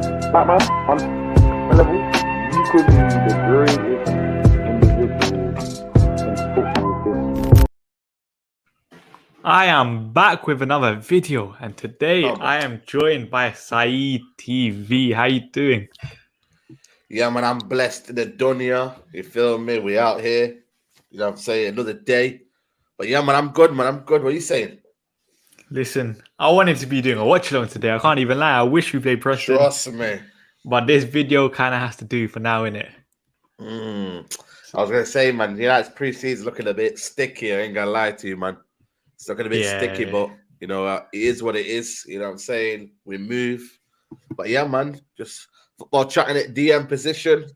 Batman, on a level, you could be the greatest individual in football history. I am back with another video, and today I am joined by Saeed TV. How you doing? Yeah, man, I'm blessed in the dunya. You feel me? We out here. You know what I'm saying? Another day. But yeah, man, I'm good, man. I'm good. What are you saying? Listen, I wanted to be doing a watch along today. I can't even lie. I wish we played Preston. Trust me. But this video kind of has to do for now, innit? I was going to say, man, it's pre-season looking a bit sticky. I ain't going to lie to you, man. It's looking a bit sticky, but, it is what it is. You know what I'm saying? We move. But yeah, man, just football chatting at DM position.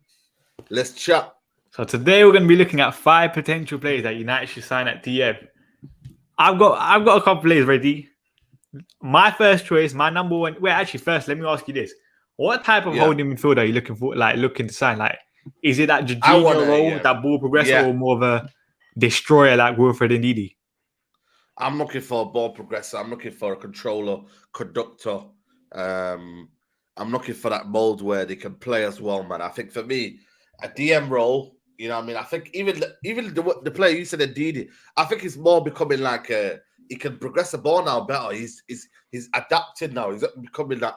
Let's chat. So today we're going to be looking at 5 potential players that United should sign at DM. I've got a couple players ready. My first choice, my number one. Wait, actually, first let me ask you this: what type of holding midfielder are you looking for? Looking to sign? Is it that Jorginho role, that ball progressor, or more of a destroyer like Wilfred Ndidi? I'm looking for a ball progressor. I'm looking for a controller, conductor. I'm looking for that mold where they can play as well, man. I think for me, a DM role. You know what I mean? I think even the player you said, Ndidi, I think he's more becoming he can progress the ball now better. He's adapted now. He's becoming that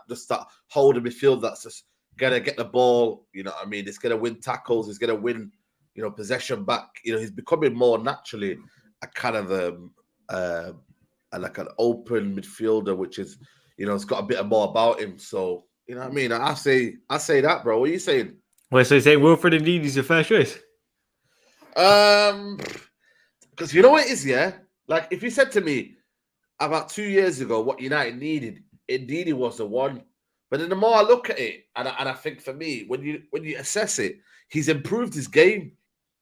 holding midfield that's just gonna get the ball. You know what I mean? He's gonna win tackles. He's gonna win, possession back. He's becoming more naturally a kind of like an open midfielder, which is, it's got a bit more about him. So you know what I mean? I say that, bro. What are you saying? Well, so you're saying Wilfred Ndidi is your first choice? Because you know what it is, yeah? Like, if you said to me about 2 years ago what United needed, Ndidi was the one. But then the more I look at it, and I think for me, when you assess it, he's improved his game.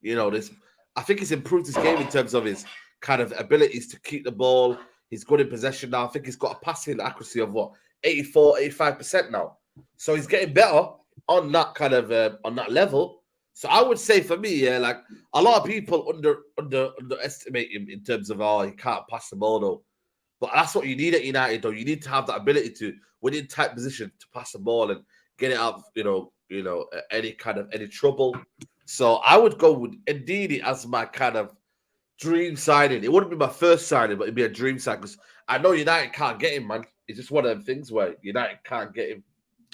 I think he's improved his game in terms of his kind of abilities to keep the ball. He's good in possession now. I think he's got a passing accuracy of 84, 85% now. So he's getting better on that kind of on that level. So I would say for me, a lot of people underestimate him in terms of he can't pass the ball though. But that's what you need at United though. You need to have that ability to, within tight position, to pass the ball and get it out, any trouble. So I would go with Ndidi as my kind of dream signing. It wouldn't be my first signing, but it'd be a dream signing because I know United can't get him, man. It's just one of them things where United can't get him.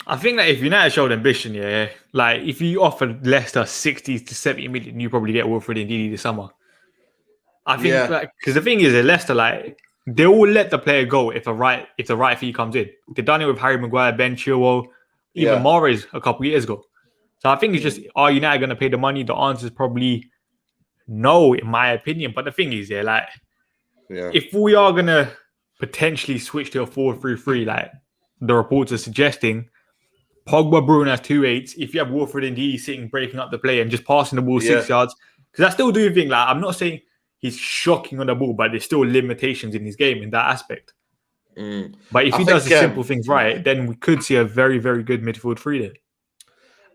I think that if United showed ambition, if you offered Leicester 60 to 70 million, you probably get Wilfred Ndidi this summer. I think because the thing is, Leicester, they will let the player go if the right fee comes in. They've done it with Harry Maguire, Ben Chilwell, even Mahrez a couple of years ago. So I think it's just, are United going to pay the money? The answer is probably no, in my opinion. But the thing is, if we are going to potentially switch to a 4-3-3, like the reports are suggesting, Pogba, Bruno as 2-8s. If you have Wilfred Ndidi sitting, breaking up the play and just passing the ball 6 yards, because I still do think, I'm not saying he's shocking on the ball, but there's still limitations in his game in that aspect. But if he does the simple things right, then we could see a very, very good midfield three there.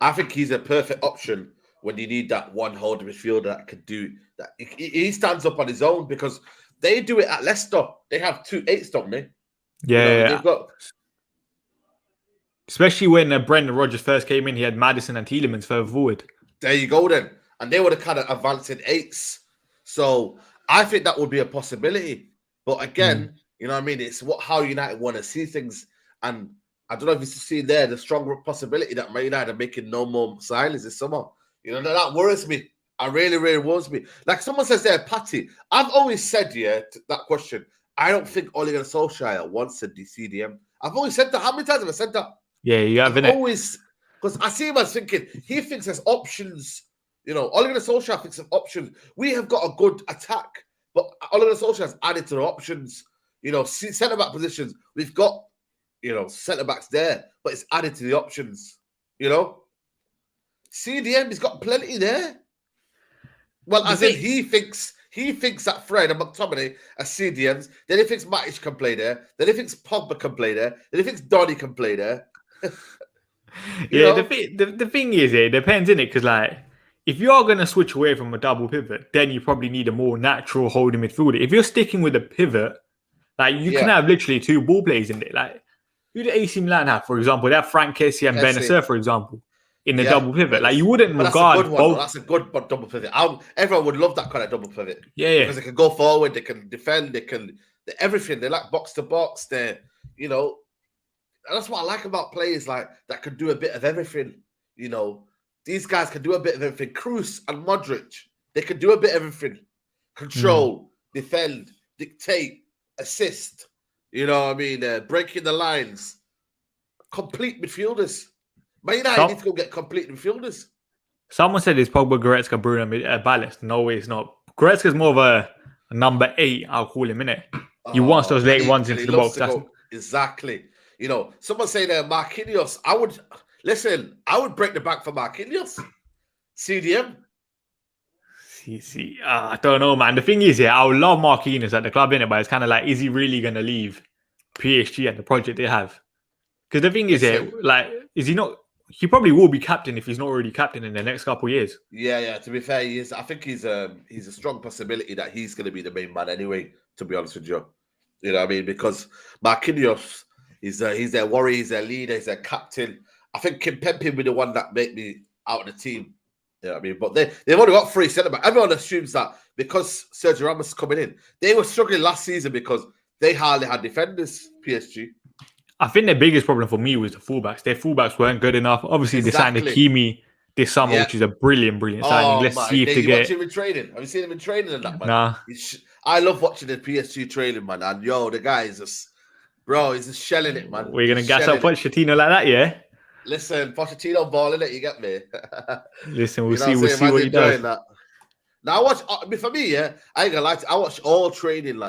I think he's a perfect option when you need that one holding midfielder that can do that. He stands up on his own because they do it at Leicester. They have 2 8s, don't they? They've got. Especially when Brendan Rodgers first came in, he had Maddison and Tielemans further forward. There you go then. And they were the kind of advancing 8s. So I think that would be a possibility. But again, you know what I mean? It's how United want to see things. And I don't know if you see there the strong possibility that Man United are making no more signings this summer. That worries me. I really, really worries me. Like someone says there, Patty, I've always said, that question, I don't think Ole Gunnar Solskjaer wants a CDM. I've always said that. How many times have I said that? Yeah, you have, always, because I see him as thinking, he thinks there's options. Ole Gunnar Solskjaer thinks of options. We have got a good attack, but Ole Gunnar Solskjaer has added to the options. Centre-back positions, we've got, centre-backs there, but it's added to the options, CDM, he's got plenty there. Well, as in he thinks that Fred and McTominay are CDMs, then he thinks Matic can play there, then he thinks Pogba can play there, then he thinks Donny can play there. The thing is, it depends, innit? Because if you are going to switch away from a double pivot, then you probably need a more natural holding midfielder. If you're sticking with a pivot, you can have literally 2 ball players in it. Who did AC Milan have, for example? They have Frank Kessie and Benacer, for example, in the double pivot. Like, you wouldn't regard that's a good one. That's a good double pivot. Everyone would love that kind of double pivot. Yeah. Because they can go forward, they can defend, they're everything. They like box to box. They're, and that's what I like about players like that can do a bit of everything. These guys can do a bit of everything. Kroos and Modric, they can do a bit of everything. Control, defend, dictate, assist. You know what I mean? Breaking the lines. Complete midfielders. Man United need to go get complete midfielders. Someone said it's Pogba, Goretzka, Bruno, Ballast. No way, it's not. Goretzka's more of a number 8, I'll call him, innit? He wants those late ones into the box. Exactly. Someone saying Marquinhos, I would break the back for Marquinhos. CDM. I don't know, man. The thing is, I would love Marquinhos at the club, innit? But it's kind of like, is he really going to leave PSG and the project they have? Because the thing is, is he not? He probably will be captain if he's not already captain in the next couple of years. Yeah. To be fair, he is. I think he's a strong possibility that he's going to be the main man anyway. To be honest with you, you know what I mean? Because Marquinhos, he's their warrior, he's their leader, he's their captain. I think Kimpembe will be the one that make me out of the team. You know what I mean? But they've only got 3 centre backs. Everyone assumes that because Sergio Ramos is coming in, they were struggling last season because they hardly had defenders. PSG. I think the biggest problem for me was the fullbacks. Their fullbacks weren't good enough. Obviously, they signed Hakimi this summer, which is a brilliant signing. Let's see if they get. Watch him in training. Have you seen him in training and that, man? Nah. I love watching the PSG training, man. And the guy is just, he's just shelling it, man. We're gonna gas up Pochettino like that, yeah? Listen, Pochettino balling it. You get me? Listen, we'll see what he does. That. Now, for me, I ain't gonna lie to you, I watch all training,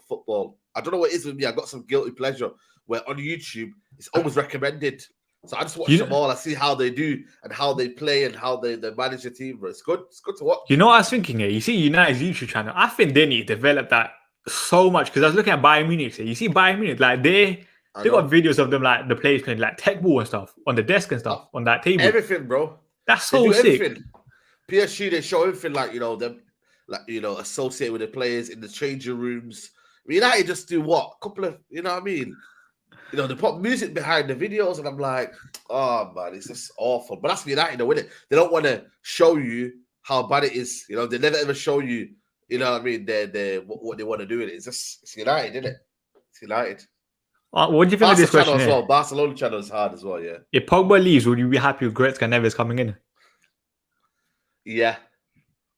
football. I don't know what it is with me. I got some guilty pleasure where on YouTube it's always recommended. So I just watch them all. I see how they do and how they play and how they manage the team. But it's good. It's good to watch. You know what I was thinking here? You see United's YouTube channel. I think they need to develop that so much because I was looking at Bayern Munich. You see Bayern Munich, they got videos of them the players playing tech ball and stuff on the desk and stuff on that table. Everything, bro. That's so sick. Everything. PSG, they show everything them associated with the players in the changing rooms. United just do what? A couple of, you know what I mean? They put music behind the videos, and I'm like, oh man, it's just awful. But that's United, though, isn't it? They don't want to show you how bad it is. They never ever show you, you know what I mean? What they want to do with it. It's United, isn't it? It's United. What do you think of this question as well? Barcelona channel is hard as well, yeah. If Pogba leaves, would you be happy with Goretzka and Neves coming in? Yeah.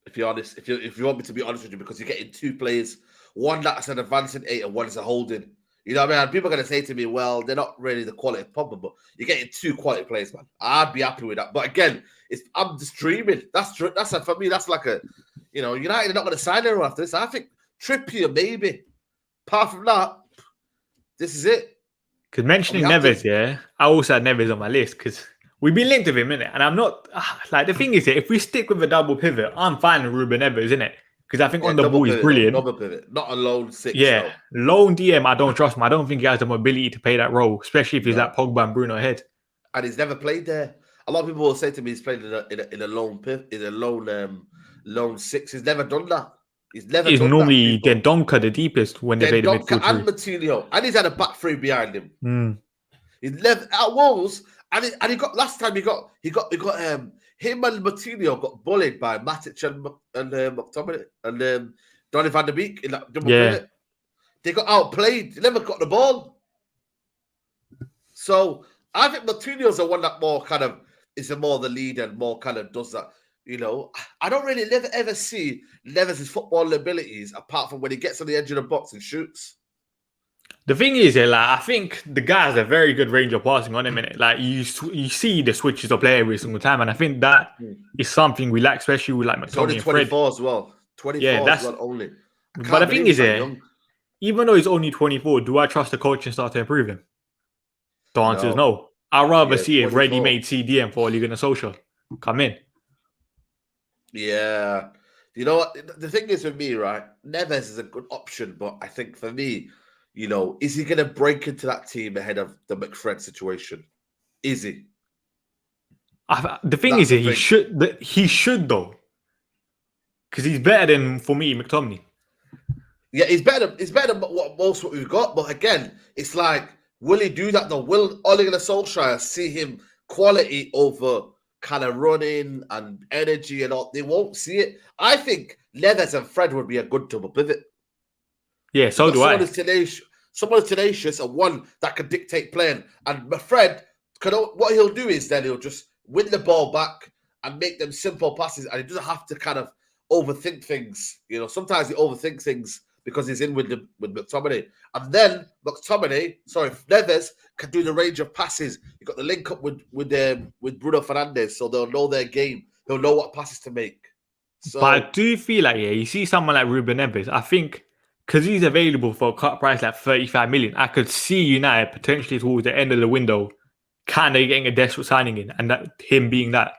If you're honest, if you want me to be honest with you, because you're getting 2 players, one that's an advancing 8 and one is a holding. You know what I mean? And people are going to say to me, well, they're not really the quality of Pogba, but you're getting 2 quality players, man. I'd be happy with that. But again, I'm just dreaming. For me, that's like United are not going to sign anyone after this. I think Trippier, maybe. Apart from that, this is it. Because mentioning Neves, I also had Neves on my list because we've been linked with him, innit? And I'm not, the thing is, if we stick with a double pivot, I'm fine with Ruben Neves, innit? Because I think on the ball he's brilliant. Double pivot, not a lone 6. Yeah, lone DM, I don't trust him. I don't think he has the mobility to play that role, especially if he's like Pogba and Bruno ahead. And he's never played there. A lot of people will say to me he's played in a lone pivot, in a lone 6. He's never done that. He's normally the Donker, the deepest when they play the midfield. And Matilio, and he's had a back 3 behind him. He's left at Wolves, and he got last time he got him and Matilio got bullied by Matic and McTominay and Donny van der Beek in that double pivot. They got outplayed. They never got the ball. So I think Matilio's the one that is more the leader and more kind of does that. I don't really ever see Neves' football abilities apart from when he gets on the edge of the box and shoots. The thing is, I think the guy has a very good range of passing on him. You see the switches of play every single time, and I think that is something we lack, especially with McTominay. He's only 24 as well. 24 as well only. But the thing is, even though he's only 24, do I trust the coach and start to improve him? The answer is no. I'd rather see a ready-made CDM for Ole Gunnar Solskjaer come in. Yeah. You know what? The thing is with me, right? Neves is a good option, but I think for me, is he going to break into that team ahead of the McFred situation? Is he? The thing is, he should though, because he's better than, for me, McTominay. Yeah, he's better than what we've got. But again, it's like Will he do that though? Will Ole Gunnar Solskjaer see him quality over kind of running and energy and all? They won't see it. I think Neves and Fred would be a good double pivot. Yeah, so do I. Someone who's tenacious and one that can dictate playing. And Fred, what he'll do is then he'll just win the ball back and make them simple passes, and he doesn't have to kind of overthink things. You know, sometimes he overthinks things because he's in with McTominay. And then Neves can do the range of passes. You've got the link up with Bruno Fernandes, so they'll know their game. They'll know what passes to make. So, but I do feel like, you see someone like Ruben Neves, I think because he's available for a cut price like 35 million, I could see United potentially towards the end of the window kind of getting a desperate signing in, and that him being that.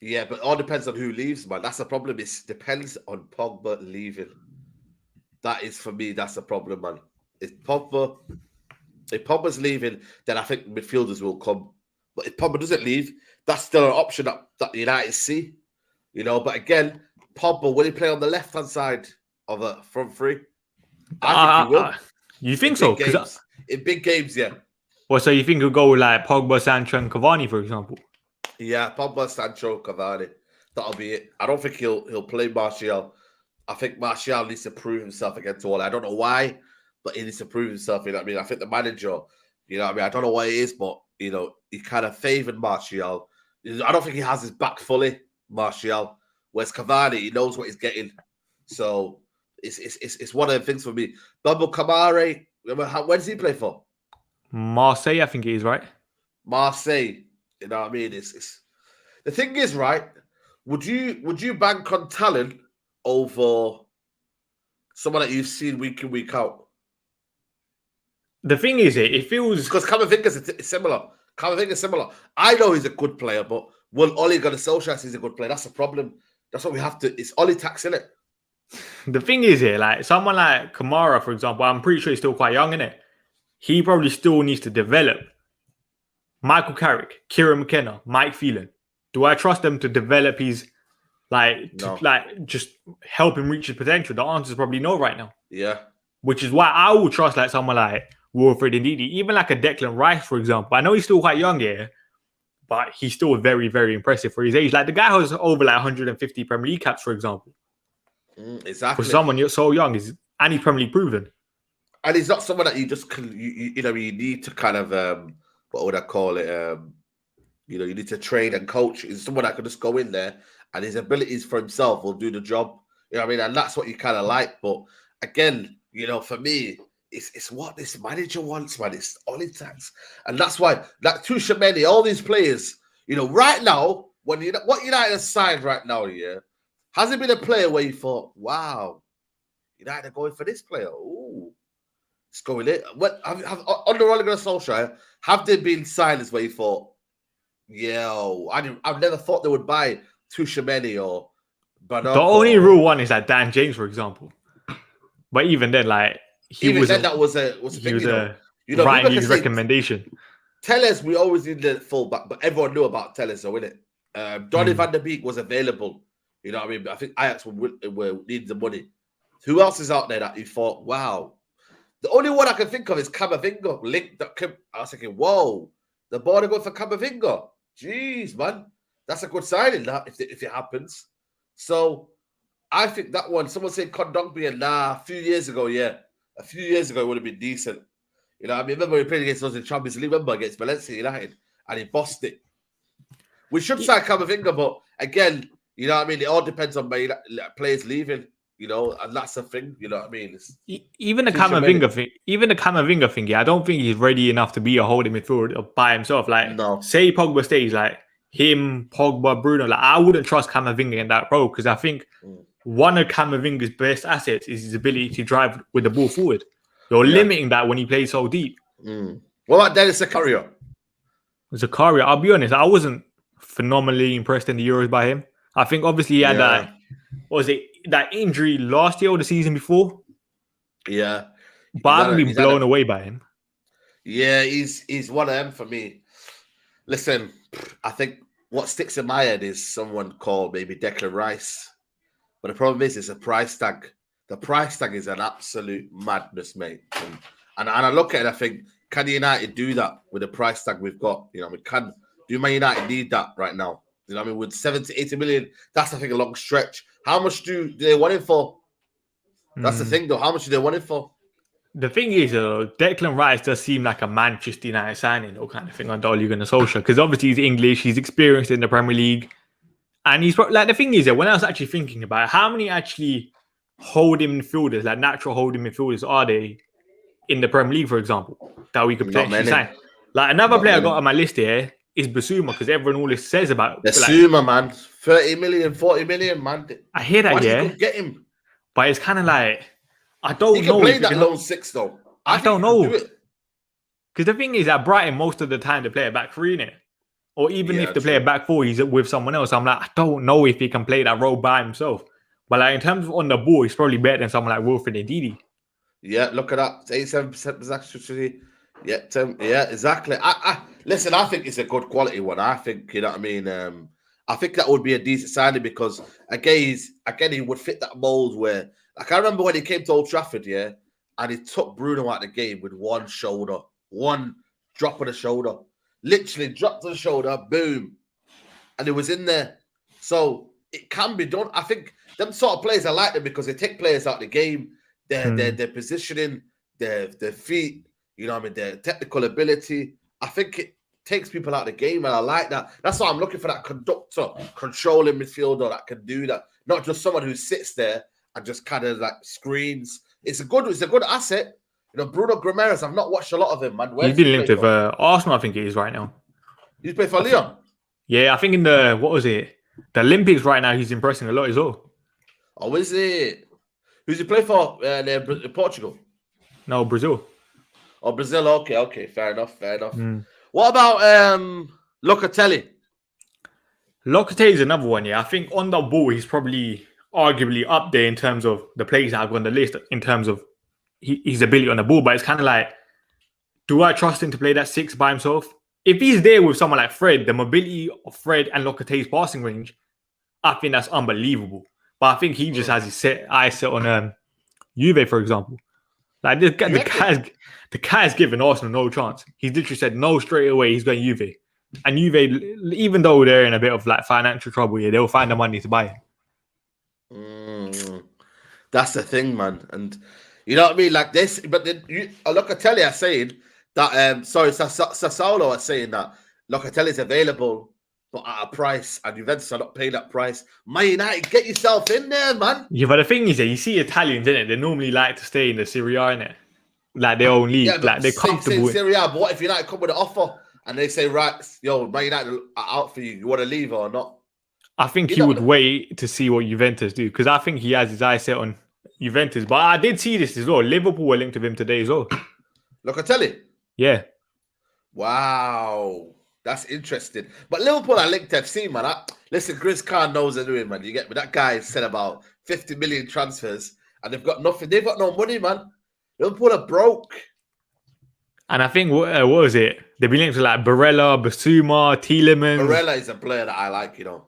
Yeah, but it all depends on who leaves, man. That's the problem. It depends on Pogba leaving. That is, for me, that's the problem, man. If Pogba's leaving, then I think midfielders will come. But if Pogba doesn't leave, that's still an option that United see. You know, but again, Pogba, will he play on the left-hand side of a front three? I think he will. You think so? In big games, yeah. Well, so you think he'll go with like Pogba, Sancho, and Cavani, for example? Yeah, Pogba, Sancho, Cavani. That'll be it. I don't think he'll play Martial. I think Martial needs to prove himself against Ole. I don't know why, but he needs to prove himself. You know what I mean? I think the manager, you know what I mean? I don't know what it is, but, you know, he kind of favoured Martial. I don't think he has his back fully, Martial. Whereas Cavani, he knows what he's getting. So it's one of the things for me. Bumble Kamare, when does he play for? Marseille, I think it is, right? Marseille. You know what I mean? It's the thing is, right? Would you bank on talent over someone that you've seen week in, week out? The thing is, it feels... Because Camavinga's similar. Camavinga's similar. I know he's a good player, but will Ole Gunnar Solskjaer say he's a good player? That's the problem. That's what we have to... It's Ole tax, innit? The thing is, like someone like Kamara, for example, I'm pretty sure he's still quite young, innit? He probably still needs to develop. Michael Carrick, Kieran McKenna, Mike Phelan. Do I trust them to develop his... just help him reach his potential? The answer is probably no right now. Yeah. Which is why I would trust like someone like Wilfred Ndidi, even like a Declan Rice, for example. I know he's still quite young here, but he's still very, very impressive for his age. Like the guy has over like 150 Premier League caps, for example. Exactly. For someone you're so young, and he's Premier League proven. And he's not someone that you just can, you need to kind of, what would I call it? You need to train and coach. He's someone that can just go in there and his abilities for himself will do the job. You know what I mean? And that's what you kind of like. But again, for me, it's what this manager wants, man. It's all it takes. And that's why, like Tuchel, all these players, right now, what United has signed right now, has it been a player where you thought, wow, United are going for this player? Ooh, it's going in. Under Ole Gunnar Solskjaer, have they been signings where you thought, I've never thought they would buy Tuchel or Bernard? The only real one is like Dan James, for example. But even then, like that was a Ryan Hughes recommendation. Telles, we always needed a fullback, but everyone knew about Telles, so innit? Donny van der Beek was available. You know what I mean? I think Ajax were needing the money. Who else is out there that you thought, wow? The only one I can think of is Camavinga. I was thinking, whoa, the ball going for Camavinga. Jeez, man. That's a good signing, that, if it happens. So I think that one, someone said Kondogbia, a few years ago, it would have been decent. You know, I mean, remember we played against us in Champions League, against Valencia United, and he bossed it. We should sign Camavinga, but again, you know what I mean? It all depends on players leaving, and that's the thing, you know what I mean? Even the Camavinga thing, I don't think he's ready enough to be a holding midfielder by himself. Like, say Pogba stays, like him, Pogba, Bruno, like I wouldn't trust Camavinga in that role because I think one of Camavinga's best assets is his ability to drive with the ball forward. You're limiting that when he plays so deep. What about Dennis Zakaria? Zakaria, I'll be honest, I wasn't phenomenally impressed in the Euros by him. I think obviously he had that injury last year or the season before? Yeah. But I haven't been blown away by him. Yeah, he's one of them for me. Listen, I think what sticks in my head is someone called maybe Declan Rice. But the problem is it's a price tag. The price tag is an absolute madness, mate. And I look at it and I think, can United do that with the price tag we've got? You know, do Man United need that right now? You know what I mean? With 70, 80 million, that's I think a long stretch. How much do they want it for? That's the thing, though. How much do they want it for? The thing is, Declan Rice does seem like a Manchester United signing, or kind of thing on Ole Gunnar Solskjaer, because obviously he's English, he's experienced in the Premier League, and he's like the thing is that when I was actually thinking about it, how many actually holding midfielders, like natural holding midfielders, are they in the Premier League, for example, that we could potentially sign? Like another player I got on my list here is Basuma, because everyone always says about Basuma, man, 30 million, 40 million, man. I hear that, yeah. Get him, but it's kind of like I don't know. He can play that lone six though. I don't know, because the thing is at Brighton most of the time they play a back three in it, or even if they play a back four, he's with someone else. I'm like, I don't know if he can play that role by himself. But like in terms of on the ball, he's probably better than someone like Wilfred Ndidi. Yeah, look at that, 87% possession. Yeah, exactly. Listen, I think it's a good quality one. I think, you know what I mean. I think that would be a decent signing because again, he would fit that mold where, like, I remember when he came to Old Trafford, yeah, and he took Bruno out of the game with one drop of the shoulder, literally dropped the shoulder, boom, and it was in there. So it can be done. I think them sort of players, I like them because they take players out of the game. Their positioning, their feet, you know what I mean, their technical ability. I think it takes people out of the game, and I like that. That's why I'm looking for that conductor, controlling midfielder that can do that. Not just someone who sits there and just kind of like screens. It's a good asset. You know, Bruno Guimaraes, I've not watched a lot of him, man. He's been linked with Arsenal, I think it is right now. He's played for Lyon? Yeah, I think in the, what was it? The Olympics right now, he's impressing a lot as well. Oh, is it? Who's he play for? Portugal? No, Brazil. Oh, Brazil. Okay. Fair enough. What about Locatelli? Locatelli is another one, yeah. I think on the ball, he's probably arguably up there in terms of the players that I've got on the list in terms of his ability on the ball. But it's kind of like, do I trust him to play that six by himself? If he's there with someone like Fred, the mobility of Fred and Locatelli's passing range, I think that's unbelievable. But I think he just has his eyes set on Juve, for example. Like the guy's given Arsenal no chance. He's literally said no straight away. He's going Juve, and Juve, even though they're in a bit of like financial trouble here, they'll find the money to buy him. That's the thing, man. And you know what I mean, like this. But then Locatelli are saying that. Sassuolo are saying that Locatelli is available, but at a price, and Juventus are not paying that price. Man United, get yourself in there, man. Yeah, but the thing is that you see Italians in it, they normally like to stay in the Serie A, innit? Like their own league, like they're comfortable. Serie A, but what if United come with an offer and they say, right, yo, Man United are out for you. You want to leave or not? I think he would wait to see what Juventus do, because I think he has his eyes set on Juventus. But I did see this as well. Liverpool were linked with him today as well. Locatelli? Yeah. Wow. That's interesting. But Liverpool are linked to FC, man. Listen, Chris Khan knows they're doing, man. You get me? That guy said about 50 million transfers, and they've got nothing. They've got no money, man. Liverpool are broke. And I think, what was it? They've been linked to like Barella, Basuma, Tielemans. Barella is a player that I like, you know.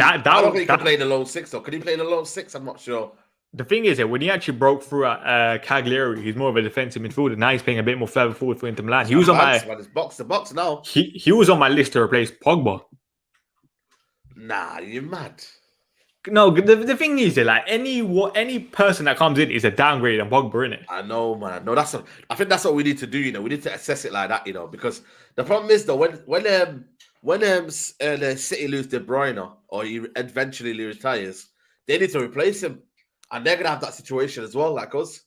I don't think he can play the lone six, though. Can he play the lone six? I'm not sure. The thing is that when he actually broke through at Cagliari, he's more of a defensive midfielder. Now he's playing a bit more further forward for Inter Milan. He was on my man. It's box to box now. He was on my list to replace Pogba. Nah, you're mad. No, the thing is that like any person that comes in is a downgrade on Pogba, innit? I know, man. No, I think that's what we need to do. You know, we need to assess it like that. You know, because the problem is though when the City lose De Bruyne or he eventually retires, they need to replace him. And they're going to have that situation as well, like us.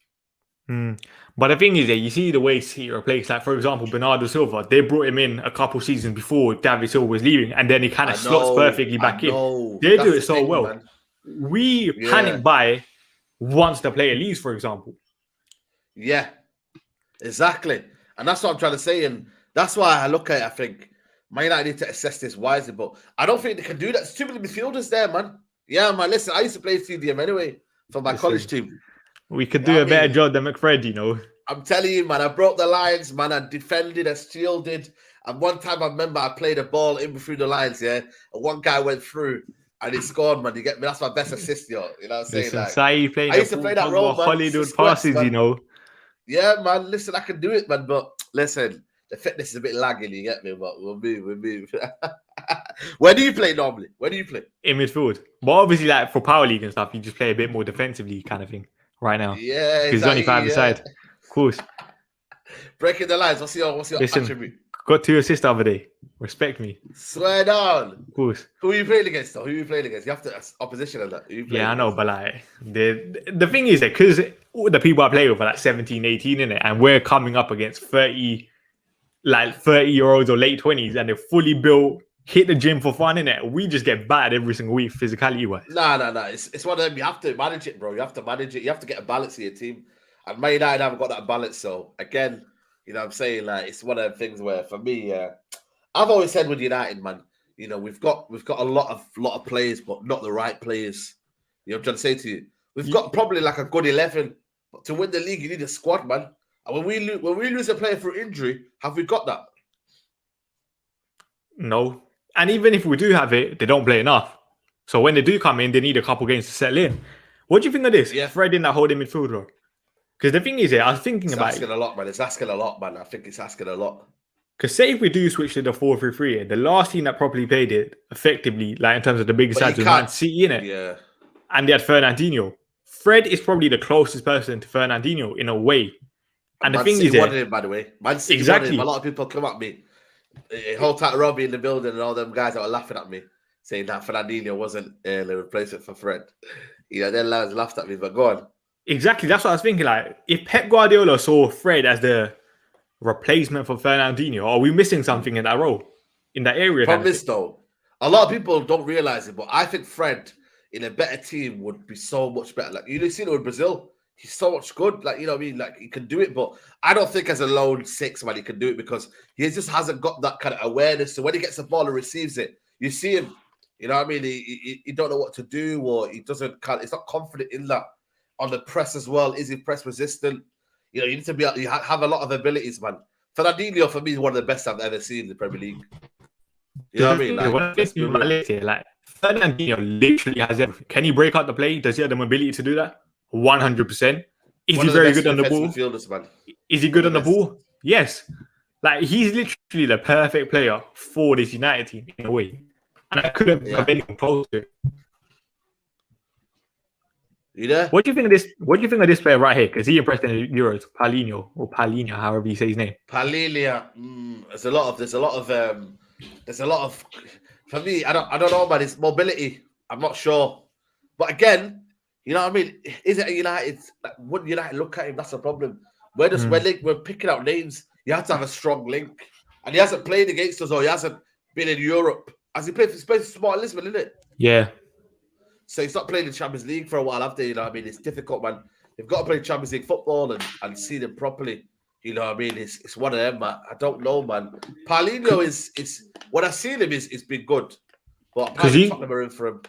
But the thing is that you see the way City replaced, like, for example, Bernardo Silva, they brought him in a couple seasons before David Silva was leaving, and then he kind of slots perfectly back in. They do it so well. Man. We panic buy once the player leaves, for example. Yeah, exactly. And that's what I'm trying to say. And that's why I look at it, I think, Man United need to assess this wisely. But I don't think they can do that. There's too many midfielders there, man. Yeah, man, listen, I used to play CDM anyway. For my college team. We could do a better job than McFred, you know. I'm telling you, man, I broke the lines, man. I defended, I shielded. And one time I remember I played a ball in between the lines, yeah. And one guy went through and he scored, man. You get me? That's my best assist, yo. You know what I'm saying? Listen, like, I used to play that role, man. Hollywood passes, you know. Yeah, man. Listen, I can do it, man. But listen, the fitness is a bit lagging. You get me? But we'll move. Where do you play normally? Where do you play? In midfield. But obviously, like for Power League and stuff, you just play a bit more defensively kind of thing right now. Yeah, Because it's only 5 aside. Of course. Breaking the lines. What's your attribute? Got 2 assists the other day. Respect me. Swear down. Of course. Who are you playing against, though? Who are you playing against? You have to opposition and that. Yeah, I know, but like the thing is that because all the people I play with are like 17, 18 in it, and we're coming up against 30-year-olds or late 20s, and they're fully built, hit the gym for fun in it. We just get battered every single week, physicality wise. No. It's one of them. You have to manage it, bro. You have to manage it. You have to get a balance in your team. And Man United haven't got that balance. So again, you know what I'm saying? Like it's one of the things where for me, I've always said with United, man, you know, we've got a lot of players, but not the right players. You know what I'm trying to say to you? We've got probably like a good 11, but to win the league, you need a squad, man. And when we lose a player through injury, have we got that? No. And even if we do have it, they don't play enough. So when they do come in, they need a couple games to settle in. What do you think of this? Yeah. Fred in that holding midfield role? Because the thing is, I was thinking about it. It's asking a lot, man. I think it's asking a lot. Because say if we do switch to the 4-3-3, the last team that properly played it effectively, like in terms of the biggest sides, was Man City, innit? Yeah. And they had Fernandinho. Fred is probably the closest person to Fernandinho in a way. And the thing is, wanted him, by the way. Man City exactly. Wanted him. A lot of people come at me. Whole time Robbie in the building and all them guys that were laughing at me, saying that Fernandinho wasn't the replacement for Fred. You know, then lads laughed at me, but go on. Exactly, that's what I was thinking. Like, if Pep Guardiola saw Fred as the replacement for Fernandinho, are we missing something in that role, in that area? Problem is, though, a lot of people don't realize it, but I think Fred in a better team would be so much better. Like you see it with Brazil, he's so much good. Like you know what I mean, like he can do it, but I don't think as a lone 6 man he can do it because he just hasn't got that kind of awareness. So when he gets the ball and receives it, you see him. You know what I mean? He don't know what to do, or he doesn't. He's not confident in that. On the press as well, is he press resistant? You know, you need to be. You have a lot of abilities, man. Fernandinho for me is one of the best I've ever seen in the Premier League. You know what I mean? Like Fernandinho literally has everything. Can he break out the play? Does he have the mobility to do that? 100%. Is he very good on the ball? Is he good on the ball? Yes. Like he's literally the perfect player for this United team in a way, and I couldn't have anyone close to it. You there? What do you think of this? What do you think of this player right here? Because he impressed in the Euros, Paulinho, however you say his name. Paulinho. There's a lot of. For me, I don't know about his mobility. I'm not sure, but again, you know what I mean. Is it a United? Wouldn't United look at him? That's the problem. We're picking out names. You have to have a strong link, and he hasn't played against us, or he hasn't been in Europe. Has he played for Sport Lisbon, isn't it? Yeah. So he's not playing the Champions League for a while, have they? You know what I mean? It's difficult, man. They've got to play Champions League football and see them properly. You know what I mean? It's one of them, man. I don't know, man. Paulinho is what I've seen him is been good. But Tottenham are in for him.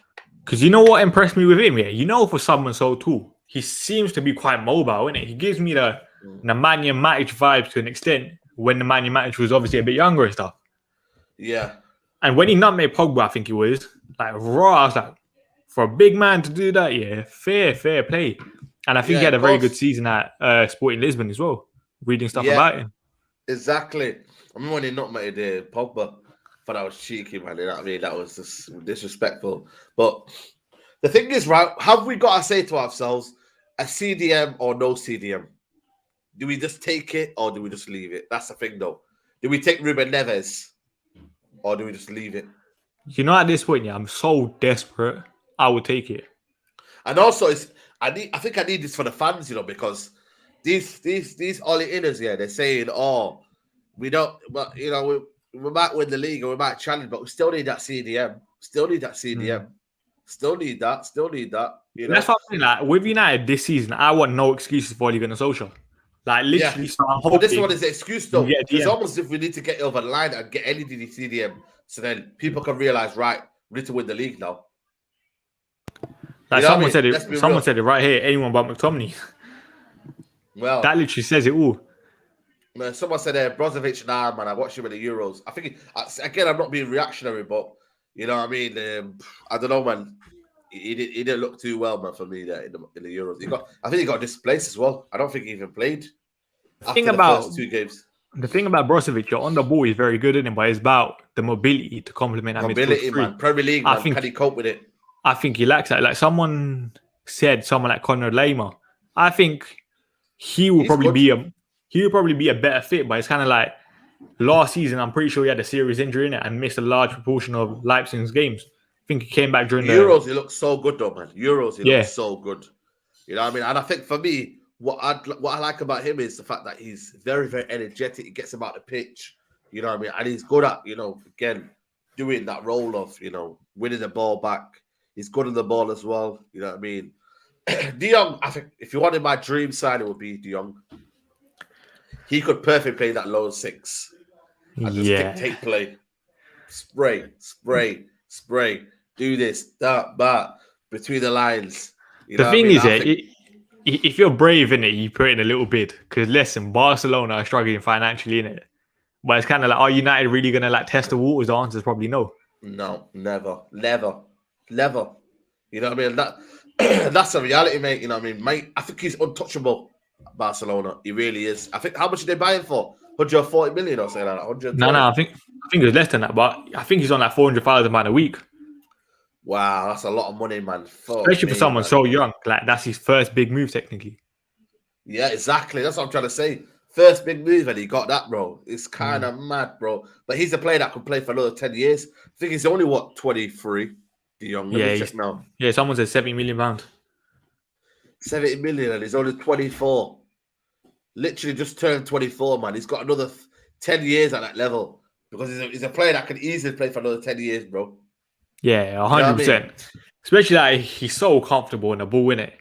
Because you know what impressed me with him, yeah? You know, for someone so tall, he seems to be quite mobile, innit? He gives me the Nemanja Matic vibes to an extent when Nemanja Matic was obviously a bit younger and stuff. Yeah. And when he nutmegged Pogba, I think he was, like, raw, I was like, for a big man to do that, yeah, fair play. And I think he had a very good season at Sporting Lisbon as well, reading stuff about him. Exactly. I remember when he nutmegged Pogba, but that was cheeky, man. You know what I mean? That was just disrespectful. But the thing is, right, have we got to say to ourselves, a CDM or no CDM? Do we just take it or do we just leave it? That's the thing, though. Do we take Ruben Neves or do we just leave it? You know, at this point, yeah, I'm so desperate. I would take it. And also, I think I need this for the fans, you know, because these Ollie inners, yeah, they're saying, oh, we don't, but you know, we might win the league or we might challenge, but we still need that CDM. Still need that. You know? That's what I'm saying. Like with United this season, I want no excuses for Ole Gunnar Solskjaer. Like literally, so but this one is the excuse though. It's almost as if we need to get over the line and get any CDM, so then people can realize, right, we need to win the league now. Like someone said it. Someone said it right here. Anyone but McTominay. Well, that literally says it all. Someone said Brozovic, nah, man. I watched him in the Euros. I think again, I'm not being reactionary, but you know what I mean. I don't know, man. He didn't look too well, man, for me there in the Euros. I think he got displaced as well. I don't think he even played. after the first 2 games. The thing about Brozovic, you're on the ball, he's very good in it, but it's about the mobility to complement that mobility, man. Premier League, man. Can he cope with it? I think he lacks that. Like someone like Conor Lama, I think he will probably be a better fit, but it's kind of like last season, I'm pretty sure he had a serious injury in it and missed a large proportion of Leipzig's games. I think he came back during the Euros. He looks so good, though, man. He looks so good. You know what I mean? And I think for me, what I like about him is the fact that he's very, very energetic. He gets about the pitch. You know what I mean? And he's good at, again, doing that role of, winning the ball back. He's good on the ball as well. You know what I mean? De Jong, I think if you wanted my dream sign, it would be De Jong. He could perfectly play that low 6. And just dictate play. Spray. Do this, that, between the lines. The thing is, if you're brave in it, you put in a little bid. Because listen, Barcelona are struggling financially in it. But it's kind of like, are United really going to test the waters? The answer is probably no. No, never. You know what I mean? That's a reality, mate. You know what I mean? Mate, I think he's untouchable, Barcelona. He really is. I think, how much did they buy him for? 140 million or something like that? 120? No, I think it was less than that. But I think he's on like 400,000 a week. Wow, that's a lot of money, man. Especially for someone so young. Like, that's his first big move, technically. Yeah, exactly. That's what I'm trying to say. First big move, and he got that, bro. It's kind of mad, bro. But he's a player that could play for another 10 years. I think he's only, 23? De Jong. Let me check now. Yeah, someone said £70 million. 70 million, and he's only 24. Literally just turned 24, man. He's got another 10 years at that level. Because he's a player that can easily play for another 10 years, bro. Yeah, 100%. You know I mean? Especially like he's so comfortable in the ball, innit?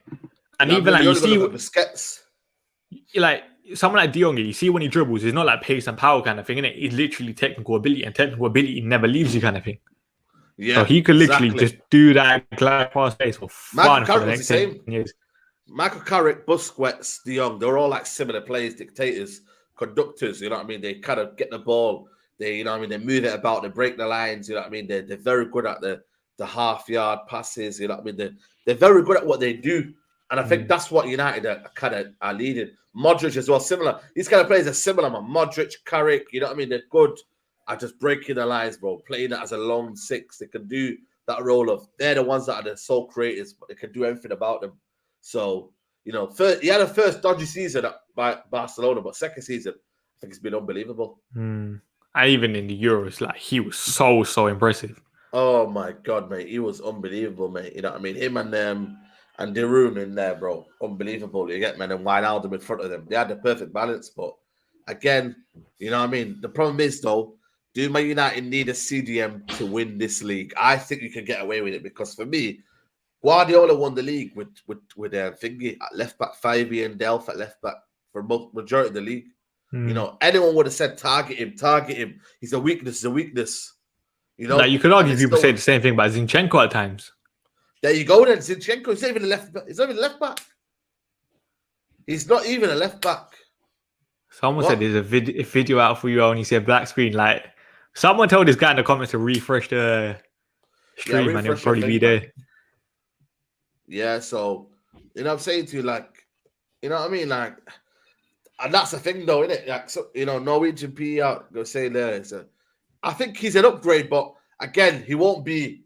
And even like you see, Busquets. Like someone like De Jong, you see when he dribbles, it's not like pace and power kind of thing, innit? It's literally technical ability, and technical ability never leaves you, kind of thing. Yeah, so he could literally just do that glide past pace for fun for the next 10 years. Michael Carrick, Busquets, De Jong, they're all like similar players, dictators, conductors. You know what I mean? They kind of get the ball. They, they move it about. They break the lines. You know what I mean? They're very good at the half-yard passes. You know what I mean? They're very good at what they do. And I think that's what United are leading. Modric as well, similar. These kind of players are similar, man. Modric, Carrick, you know what I mean? They're good at just breaking the lines, bro. Playing it as a long 6. They can do that role of, they're the ones that are the sole creators, but they can do everything about them. So, he had a first dodgy season by Barcelona, but second season, I think it's been unbelievable. And even in the Euros, like, he was so impressive. Oh, my God, mate. He was unbelievable, mate. You know what I mean? Him and De Bruyne in there, bro. Unbelievable. You get, man, and Wijnaldum in front of them. They had the perfect balance, but again, you know what I mean? The problem is, though, do Man United need a CDM to win this league? I think you can get away with it because for me, Guardiola won the league with Thingy at left back, Fabi and Delph at left back for majority of the league. Anyone would have said target him. He's a weakness. Like, you could argue people say the same thing about Zinchenko at times. There you go then. Zinchenko is not even a left back. He's not even a left back. He's not even a left back. Someone said there's a video out for you and he said black screen. Like, someone told this guy in the comments to refresh the stream and it'll probably be there. Yeah, so, I'm saying to you, like, you know what I mean? Like, and that's the thing, though, isn't it? Like, so, Norwegian PE out, go say there. So, I think he's an upgrade, but again, he won't be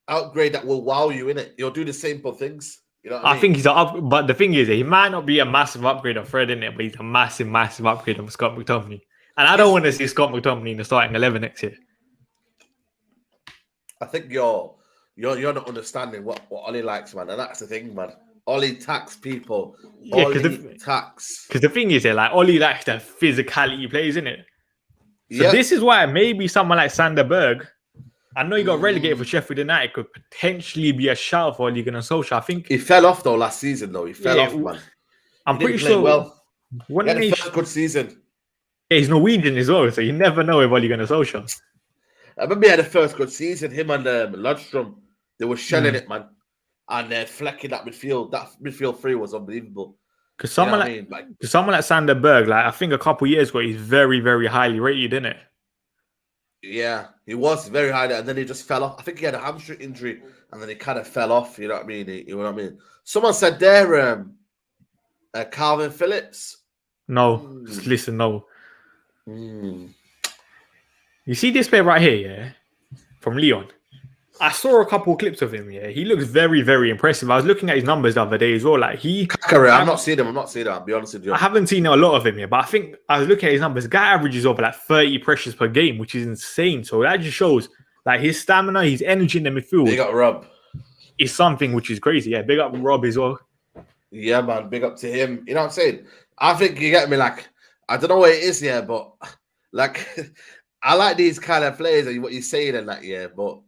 upgrade that will wow you, innit? He'll do the simple things. You know what I mean? think he's but the thing is, he might not be a massive upgrade on Fred, innit? But he's a massive upgrade on Scott McTominay. And I don't want to see Scott McTominay in the starting 11 next year. I think you're not understanding what Ollie likes, man. And that's the thing, man. Ollie tax people. Because the thing is, like, Ollie likes the physicality plays, innit? So this is why maybe someone like Sander Berg, I know he got relegated for Sheffield United, could potentially be a shout for Ole Gunnar Solskjaer. I think he fell off though last season. Though he fell off, man. I'm pretty sure. Well, when he had a good season. Yeah, he's Norwegian as well, so you never know with Ole Gunnar Solskjaer. I remember he had a first good season. Him and Ludstrom, they were shelling it, man, and they're flecking that midfield. That midfield three was unbelievable. Because someone like Sander Berg, like I think a couple of years ago, he's very, very highly rated, isn't it? Yeah, he was very high, and then he just fell off. I think he had a hamstring injury, and then he kind of fell off. You know what I mean? Someone said there, Calvin Phillips. No, listen, no. Mm. You see this player right here, yeah, from Leon. I saw a couple of clips of him. Yeah, he looks very, very impressive. I was looking at his numbers the other day as well. Like I'm not seeing him. I'll be honest with you. I haven't seen a lot of him yet, but I think I was looking at his numbers. Guy averages over like 30 pressures per game, which is insane. So that just shows like his stamina, his energy in the midfield. Big up Rob. Is something which is crazy. Yeah, big up Rob as well. Yeah, man, big up to him. You know what I'm saying? I think you get me. Like, I don't know what it is, yeah, but like, I like these kind of players and what you're saying and that, yeah, but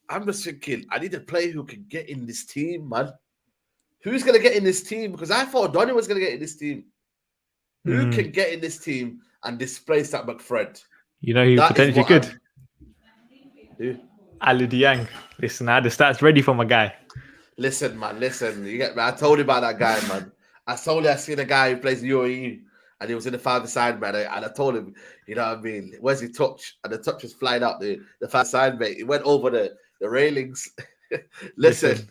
I'm just thinking, I need a player who can get in this team, man. Who's going to get in this team? Because I thought Donny was going to get in this team. Who can get in this team and displace that McFred? You know who potentially could? Who? Ali Diang. Listen, I had the stats ready for my guy. Listen, man, listen. You get me? I told you about that guy, man. I told you I seen a guy who plays UAE and he was in the five side, man. And I told him, you know what I mean? Where's he touch? And the touch was flying out the five side, mate. He went over the railings. Listen,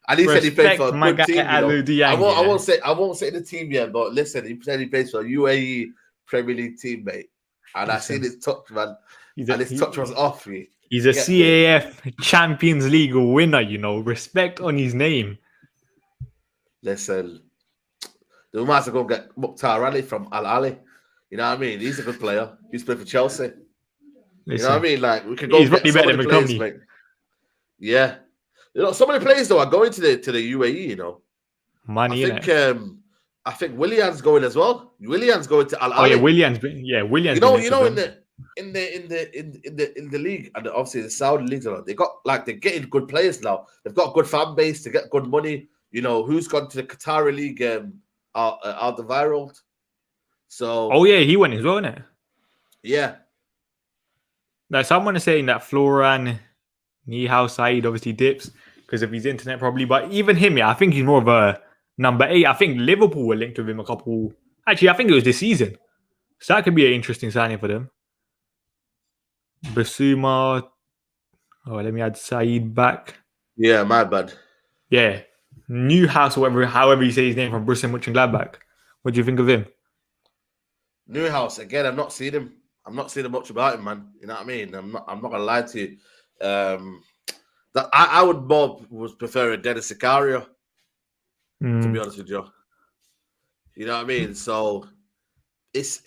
and he said he played for a good team. I won't say the team yet, but listen, he said he plays for a UAE Premier League team, mate. And I seen his touch, man. His touch was off me. He's a CAF Champions League winner, you know. Respect on his name. Listen, we might as well go get Mukhtar Ali from Al Ali. You know what I mean? He's a good player. He's played for Chelsea. You know what I mean? Like, we could go. He's really better than McTominay. Yeah. You know, so many players though are going to the UAE. You know, money. I think Willian's going as well. Willian's going to Al Ali. Oh yeah, Willian's. You know, in the league and obviously the Saudi leagues, they're getting good players now. They've got good fan base to get good money. You know, who's gone to the Qatari league? Alderweireld. So. Oh yeah, he went as well, isn't it? Yeah. Now someone is saying that Floran Nihal Saeed obviously dips because of his internet probably, but even him, yeah, I think he's more of a number 8. I think Liverpool were linked with him a couple. Actually, I think it was this season, so that could be an interesting signing for them. Basuma. Oh, let me add Saeed back. Yeah, my bad. Yeah, Newhouse, however you say his name, from Borussia Mönchengladbach. What do you think of him? Newhouse again. I've not seen him. I'm not seeing much about him, man. You know what I mean? I'm not gonna lie to you. That I would prefer a Dennis Sicario, to be honest with you. You know what I mean? So it's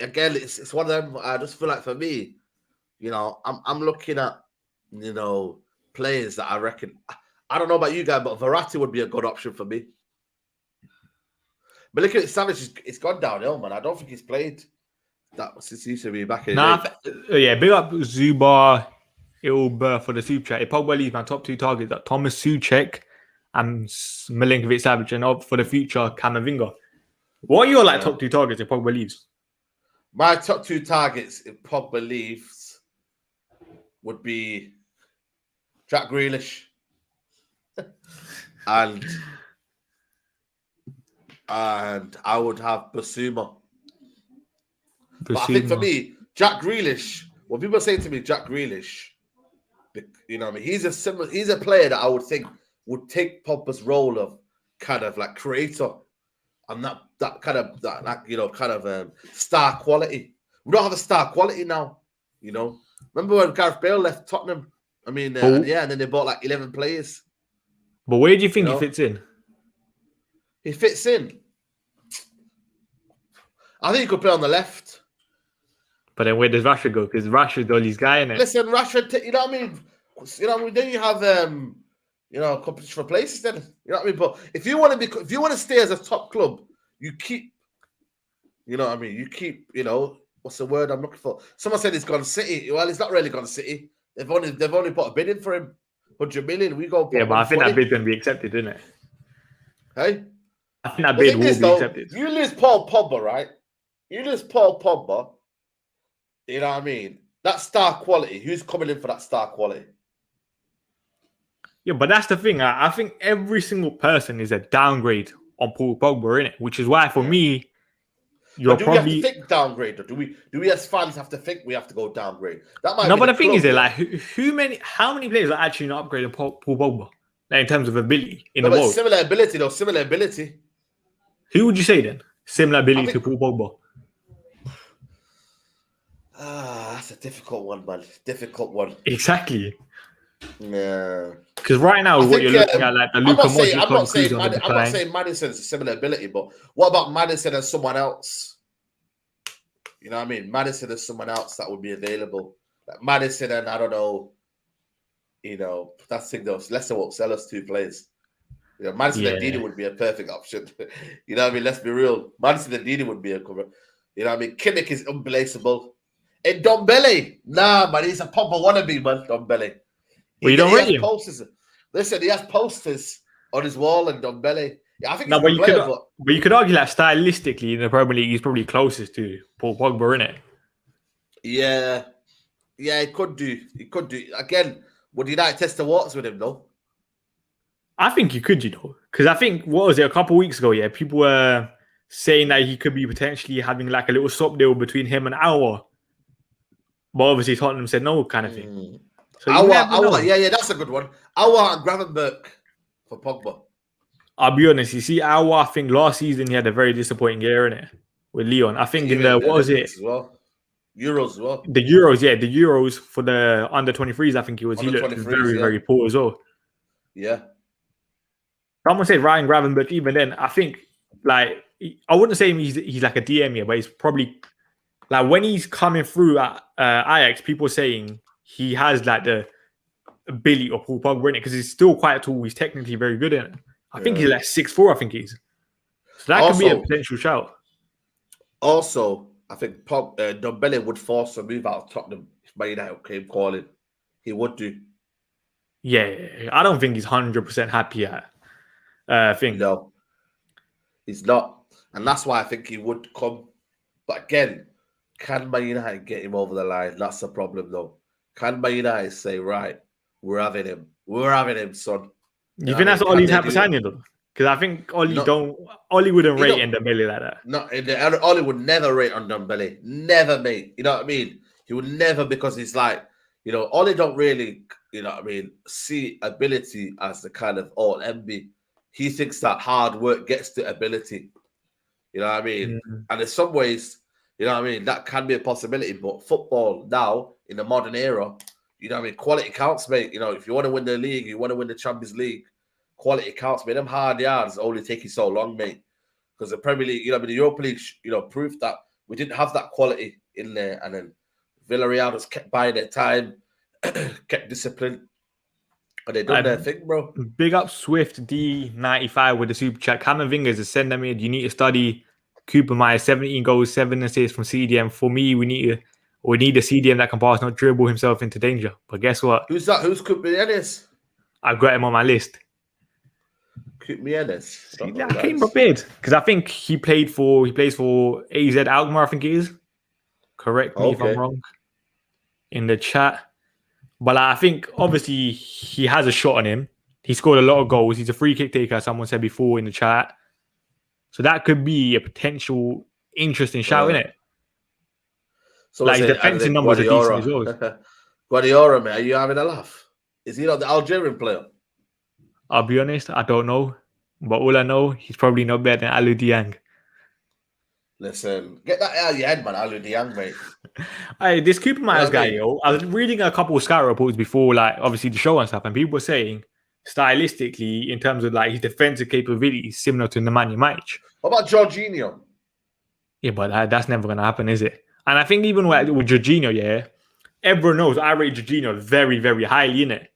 one of them. I just feel like for me, you know, I'm looking at, you know, players that I reckon. I don't know about you guys, but Verratti would be a good option for me. But look at it, Savage. It's gone downhill, man. I don't think he's played that since he used to be back in. Yeah, big up Zubar Ilber for the super chat. If Pogba leaves, my top 2 targets are Thomas Souček and Milinkovic Savic, and for the future, Camavinga. What are your top 2 targets if Pogba leaves? My top 2 targets if Pogba leaves would be Jack Grealish and I would have Basuma. But I think for me, Jack Grealish, when people say to me Jack Grealish, you know what I mean, he's a player that I would think would take Pogba's role of kind of like creator and that kind of star quality. We don't have a star quality now, you know. Remember when Gareth Bale left Tottenham? I mean, and then they bought like 11 players. But where do you think he fits in? He fits in. I think he could play on the left. But then where does Rashford go? Because Rashford's the only guy in it. Listen, Rashford, you know what I mean? You know, then you have competition for places. Then you know what I mean. But if you want to stay as a top club, you keep. You know what I mean. You keep. You know what's the word I'm looking for? Someone said he's gone City. Well, he's not really gone City. They've only put a bid in for him, 100 million. We go. Yeah, but I think that bid's going to be accepted, isn't it? Hey, I think that bid will be accepted. You lose Paul Pogba, right? You lose Paul Pogba. You know what I mean? That star quality. Who's coming in for that star quality? Yeah, but that's the thing. I think every single person is a downgrade on Paul Pogba, in it, which is why for me, we have to think downgrade, or do we as fans have to think we have to go downgrade? That might. No, but the thing is, like, how many players are actually not upgrading Paul Pogba, like, in terms of ability in the world? Similar ability, though. Similar ability. Who would you say then? Similar ability to Paul Pogba. That's a difficult one, man. Difficult one. Exactly. Yeah. Because right now, what you're looking at, like the Luka Modric, Toni Kroos on the decline. I'm not saying Maddison's a similar ability, but what about Maddison and someone else? You know what I mean? Maddison is someone else that would be available. Like Maddison and I don't know. You know, that's the thing though. Leicester won't sell us 2 players. You know, Maddison and Ndidi would be a perfect option. You know what I mean? Let's be real. Maddison and Ndidi would be a cover. You know what I mean? Kimmich is unbelievable. And Dombele, nah, man, he's a Pogba wannabe, man. Dombele. Well, you don't rate him. Posters. Listen, he has posters on his wall and Dombele. Yeah, I think no, but you could argue that stylistically in the Premier League, he's probably closest to Paul Pogba, innit? Yeah, he could do. Again, would United test the waters with him though? I think you could, you know, because I think what was it a couple of weeks ago? Yeah, people were saying that he could be potentially having like a little swap deal between him and Aouar, but obviously Tottenham said no, kind of thing. So Aouar, yeah, that's a good one. Aouar and Gravenberch for Pogba. I'll be honest, you see, Aouar, I think last season he had a very disappointing year in it with Lyon. I think in the what was it? Euros as well. The Euros for the under 23s. I think he looked very, very poor as well. Yeah. Someone said Ryan Gravenberch. Even then, I think like I wouldn't say he's like a DM here, but he's probably like when he's coming through at Ajax, people saying he has like the ability of Paul Pogba in it because he's still quite tall. He's technically very good in it. I think he's like 6'4". I think he's so that could be a potential shout. Also, I think Dombele would force a move out of Tottenham if Man United came calling. He would do. Yeah, I don't think he's 100% happy at. No, he's not, and that's why I think he would come. But again, can Man United get him over the line? That's the problem, though. Can Man United say, right, we're having him, son? You think that's Ollie's happy signing, though? Because I think Ollie wouldn't rate Ndombele like that. No, Ollie would never rate on Ndombele. Never, mate. You know what I mean? He would never, because he's like, you know, Ollie don't really, you know what I mean, see ability as the kind of all MB. He thinks that hard work gets the ability. You know what I mean? Mm-hmm. And in some ways, you know what I mean, that can be a possibility. But football now, in the modern era, you know what I mean, quality counts, mate. You know, if you want to win the league, you want to win the Champions League, quality counts, mate. Them hard yards only take you so long, mate. Because the Premier League, you know, the Europa League, you know, proved that we didn't have that quality in there. And then Villarreal just kept buying their time, kept discipline. And they done their thing, bro. Big up Swift D95 with the super chat. Camavinga is a sender mid. You need to study Cooper Meyer, 17 goals, 7 assists from CDM. For me, we need a CDM that can pass, not dribble himself into danger. But guess what? Who's that? Who's Cooper Meyer? I've got him on my list. Cooper Meyer. I came prepared because I think he plays for AZ Alkmaar, I think it is. Correct me if I'm wrong. In the chat. But I think, obviously, he has a shot on him. He scored a lot of goals. He's a free kick taker, as someone said before in the chat. So that could be a potential interesting shout, innit? So like, defensive numbers are decent as well. Guardiola, man, are you having a laugh? Is he not the Algerian player? I'll be honest, I don't know. But all I know, he's probably not better than Alou Dieng. Listen, get that out of your head, man, Alou Dieng, mate. Hey, this Cooper Myers guy, yo, I was reading a couple of scout reports before, like, obviously the show and stuff, and people were saying, stylistically, in terms of, like, his defensive capabilities, similar to Nemanja Matic. What about Jorginho? Yeah, but that's never going to happen, is it? And I think even with Jorginho, yeah, everyone knows I rate Jorginho very, very highly, innit?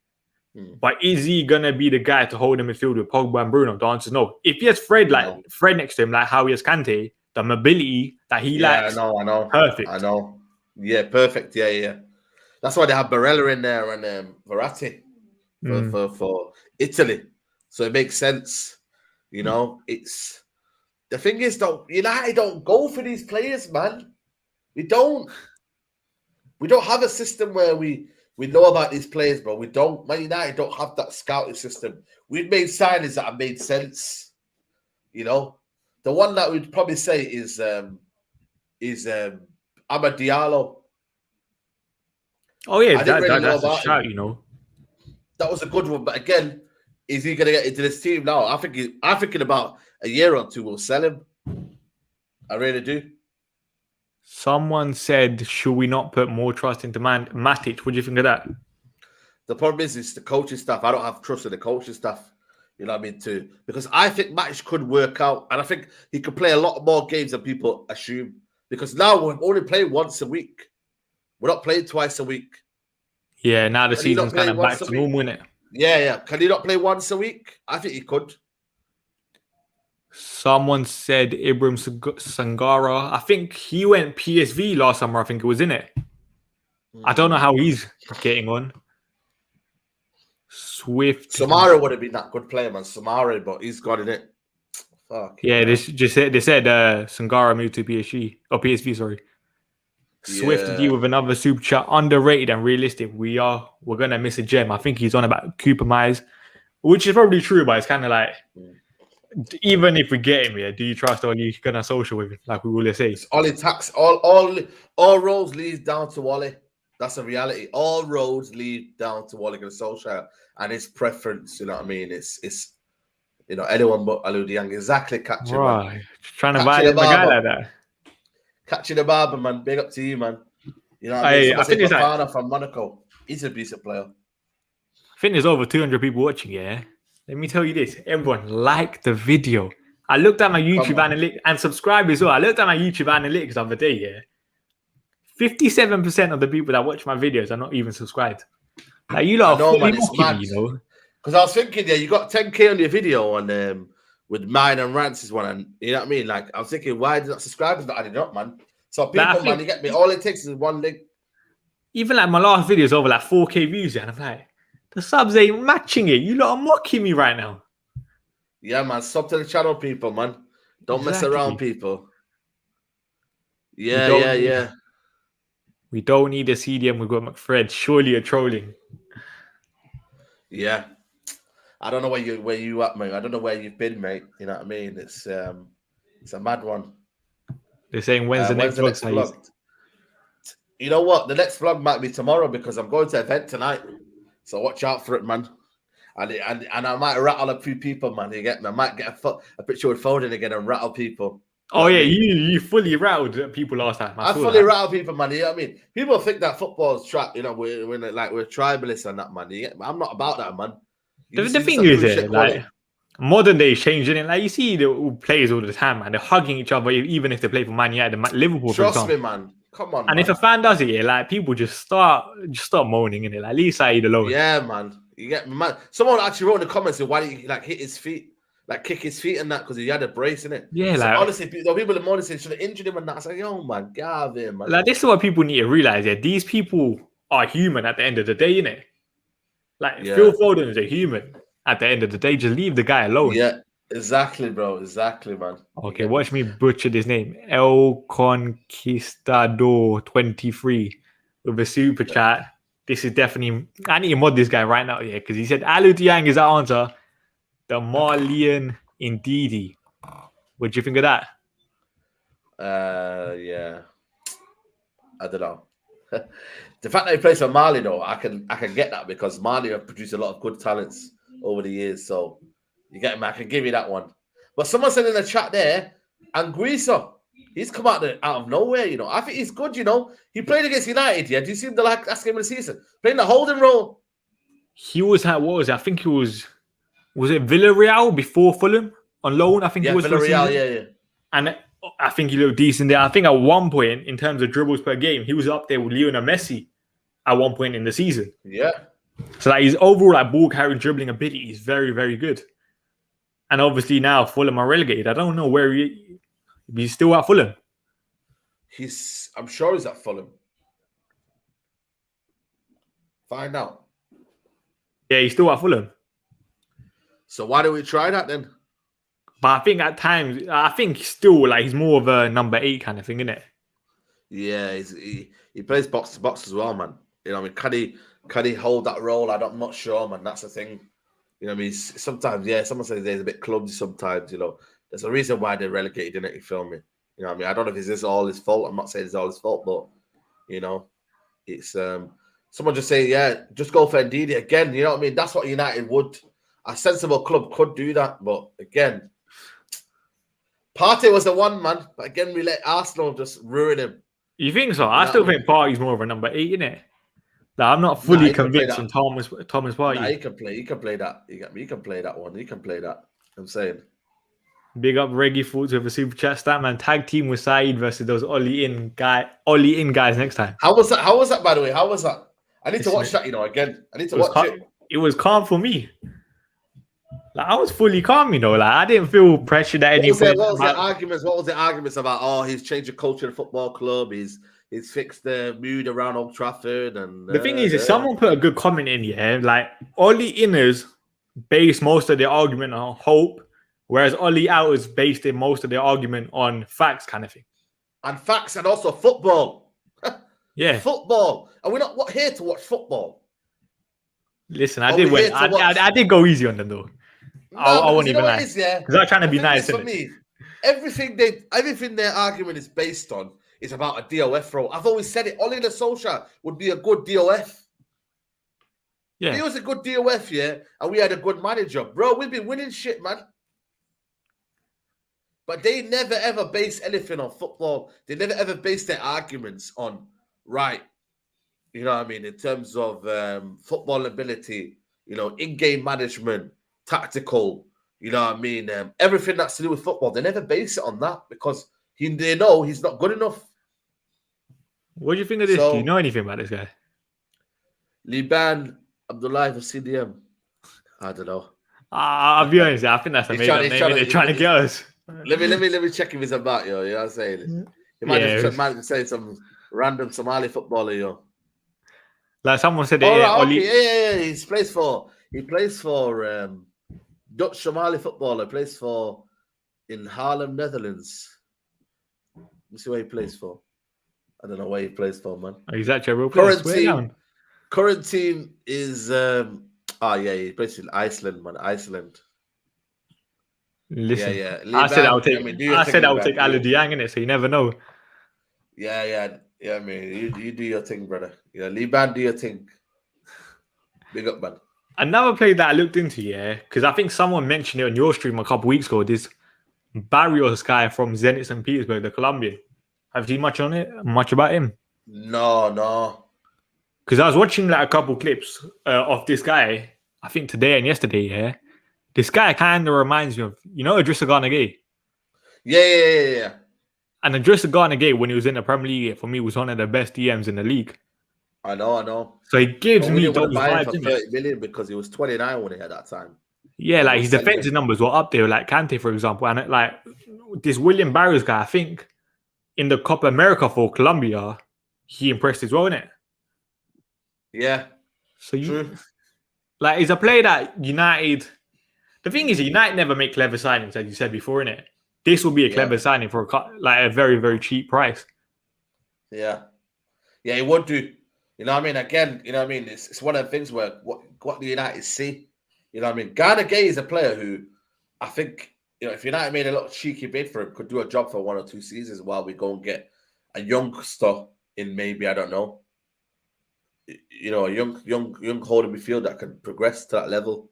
But is he going to be the guy to hold the midfield with Pogba and Bruno? The answer is no. If he has Fred next to him, like how he has Kante, the mobility that he lacks. I know. Perfect. I know. Yeah, perfect. Yeah. That's why they have Barella in there and Verratti for Italy. So it makes sense. You know, it's the thing is, United don't go for these players, man. We don't have a system where we know about these players, bro. We don't. Man United don't have that scouting system. We've made signings that have made sense. You know, the one that we'd probably say is Amad Diallo. Oh yeah, that's a shout. You know, that was a good one. But again, is he going to get into this team now? I'm thinking about a year or two we'll sell him. I really do. Someone said, should we not put more trust into Matic? What do you think of that? The problem is, it's the coaching staff. I don't have trust in the coaching staff. You know what I mean? Too, because I think Matic could work out, and I think he could play a lot more games than people assume. Because now we're only playing once a week. We're not playing twice a week. Yeah, now the season's kind of back to normal, isn't it? Yeah. Can he not play once a week? I think he could. Someone said Ibrahim Sangara. I think he went PSV last summer. I think it was in it. I don't know how he's getting on. Swift. Samara would have been that good player, man. Samara, but he's got in it. Fuck. Yeah, they said Sangara moved to PSV. Sorry. Swift D with another super chat. Underrated and realistic. We're gonna miss a gem. I think he's on about Cooper Myers, which is probably true, but it's kind of like. Even if we get him here, do you trust Oli gonna social with him? Like we always say. Oli tax all roads lead down to Oli. That's a reality. All roads lead down to Oli Solskjaer and his preference. You know what I mean? It's anyone but Alou Dieng. Exactly, catching. Right, trying to violate a guy like that. Catching the barber, man. Big up to you, man. You know what I mean? I think it's like, from Monaco. He's a decent player. I think there's over 200 people watching. Yeah. Let me tell you this, everyone, like the video. I looked at my YouTube analytics and subscribe as well. I looked at my YouTube analytics the other day, yeah. 57% of the people that watch my videos are not even subscribed. Like, you lot are fully mocking me, you know. Because I was thinking, you got 10K on your video on with mine and Rance's one, and you know what I mean? Like, I was thinking, why did not subscribers not added up, man? So people, man, you get me. All it takes is one link. Even like my last video is over like 4K views, and I'm like, the subs ain't matching it. You lot are mocking me right now. Yeah, man. Sub to the channel, people, man. Don't mess around, people. Yeah. We don't need a CDM. We've got McFred. Surely you're trolling. Yeah. I don't know where you at, mate. I don't know where you've been, mate. You know what I mean? It's a mad one. They're saying when's the next vlog? You know what? The next vlog might be tomorrow because I'm going to an event tonight. So watch out for it, man. And I might rattle a few people, man. You get me? I might get a picture with Foden again and rattle people. Oh, yeah. You fully rattled people last time. I fully rattled people, man. You know what I mean? People think that football's trap. You know, we're tribalists and that, man. You get me? I'm not about that, man. The thing is, like, modern day is changing it. Like, you see the players all the time, man. They're hugging each other, even if they play for Man United, Liverpool. Trust me, man. Come on, and if a fan does it, like people just start moaning in it. Like, leave Saeed alone. Yeah, man. You get me, man. Someone actually wrote in the comments, why did you hit his feet, kick his feet and that because he had a brace in it. Yeah, so honestly, the people in the morning saying should have injured him and that. I said, yo, man, get out of here, man. Like, this is what people need to realize. Yeah, these people are human at the end of the day, innit? Like, Phil Foden is a human at the end of the day. Just leave the guy alone. Yeah. Exactly, bro. Exactly, man. Okay, watch me butcher this name. El Conquistador 23 with a super chat. This is definitely... I need to mod this guy right now, yeah, because he said Alou Dieng is our answer. The Malian Ndidi. What do you think of that? Yeah. I don't know. The fact that he plays for Mali, though, I can get that because Mali have produced a lot of good talents over the years, so... You get him? I can give you that one. But someone said in the chat there, Anguissa, he's come out of nowhere, you know. I think he's good, you know. He played against United, yeah. Do you see the last game of the season? Playing the holding role. He was at, what was it? I think he was it Villarreal before Fulham on loan? I think he was Villarreal, yeah. And I think he looked decent there. I think at one point, in terms of dribbles per game, he was up there with Lionel Messi at one point in the season. Yeah. So like, his overall ball carrying dribbling ability is very, very good. And obviously now Fulham are relegated. I don't know where he's still at Fulham. I'm sure he's at Fulham. Find out. Yeah, he's still at Fulham. So why don't we try that then? But I think at times, still he's more of a number 8 kind of thing, isn't it? Yeah, he plays box to box as well, man. You know, I mean, can he hold that role? I'm not sure, man. That's the thing. You know what I mean? Sometimes, someone says he's a bit clumsy sometimes, you know. There's a reason why they're relegated, innit? You feel me? You know what I mean? I don't know if it's all his fault. I'm not saying it's all his fault, but, you know, it's... someone just say, just go for Ndidi again. You know what I mean? That's what United would... A sensible club could do that, but again... Partey was the one, man. But again, we let Arsenal just ruin him. You think so? You I know still what I mean? think Partey's more of a number 8, innit? Like, I'm not Nah, fully he can play convinced that. in Thomas Nah, Partey. he can play. He can play that. You get me? He can play that one. He can play that. I'm saying. Big up Reggie Foods with a super chat. Statman tag team with Saeed versus those Ollie in guys next time. How was that? How was that? By the way, how was that? I need to Listen, watch that. Again. I need to it was watch it. it was calm for me. Like, I was fully calm, Like, I didn't feel pressured at any point. What was the arguments? What was the arguments about? Oh, he's changed the culture of the football club. He's fixed the mood around Old Trafford. And The thing is, if someone put a good comment in, like Ollie inners base most of their argument on hope, whereas Ollie outers based in most of their argument on facts, kind of thing. And facts, and also football. Yeah, football. And we're not here to watch football. Listen, I did go easy on them though. No, I won't even lie. Because I'm trying to be nice. For me, everything their argument is based on is about a DOF role. I've always said it. Ole Solskjaer would be a good DOF. Yeah, he was a good DOF, and we had a good manager, bro. We've been winning shit, man. But they never ever base anything on football. They never ever base their arguments on right. You know what I mean? In terms of football ability, in-game management, tactical, you know what I mean? Everything that's to do with football, they never base it on that because they know he's not good enough. What do you think of this? Do you know anything about this guy? Liban Abdullahi for CDM. I don't know. I'll be honest, I think that's a made-up name. They're trying to get us. Let me check if he's about, yo. You know what I'm saying? He might have say some random Somali footballer, yo. Like someone said, He plays for Dutch Somali footballer. Plays for in Haarlem, Netherlands. Let me see where he plays for. I don't know where he plays for, man. Is that your real player? Current team is he plays in Iceland, man. Iceland. Listen, yeah. I said I would take Alou Dieng in it, so you never know. Yeah. I mean, you do your thing, brother. Liban, do your thing. Big up, man. Another player that I looked into, because I think someone mentioned it on your stream a couple weeks ago. This Barrios guy from Zenit St. Petersburg, the Colombian. Have you seen much about him? No. Because I was watching like a couple clips of this guy. I think today and yesterday. This guy kind of reminds me of Idrissa Gana Gueye. Yeah. And Idrissa Gana Gueye, when he was in the Premier League, for me, was one of the best DMs in the league. I know. So he gives me those vibes for 30 million because he was 29 when he had that time. Yeah, like his defensive numbers were up there, like Kante, for example. And like this William Barrios guy, I think in the Copa America for Colombia, he impressed as well, innit? Yeah. So like he's a player that United. The thing is, United never make clever signings, as you said before, innit? This will be a clever signing for a very, very cheap price. Yeah, he would do. You know what I mean? Again, you know what I mean? It's one of the things where what the United see. You know what I mean? Gana Gueye is a player who I think, if United made a little cheeky bid for him, could do a job for 1 or 2 seasons while we go and get a youngster in maybe, I don't know, a young holding midfield that can progress to that level.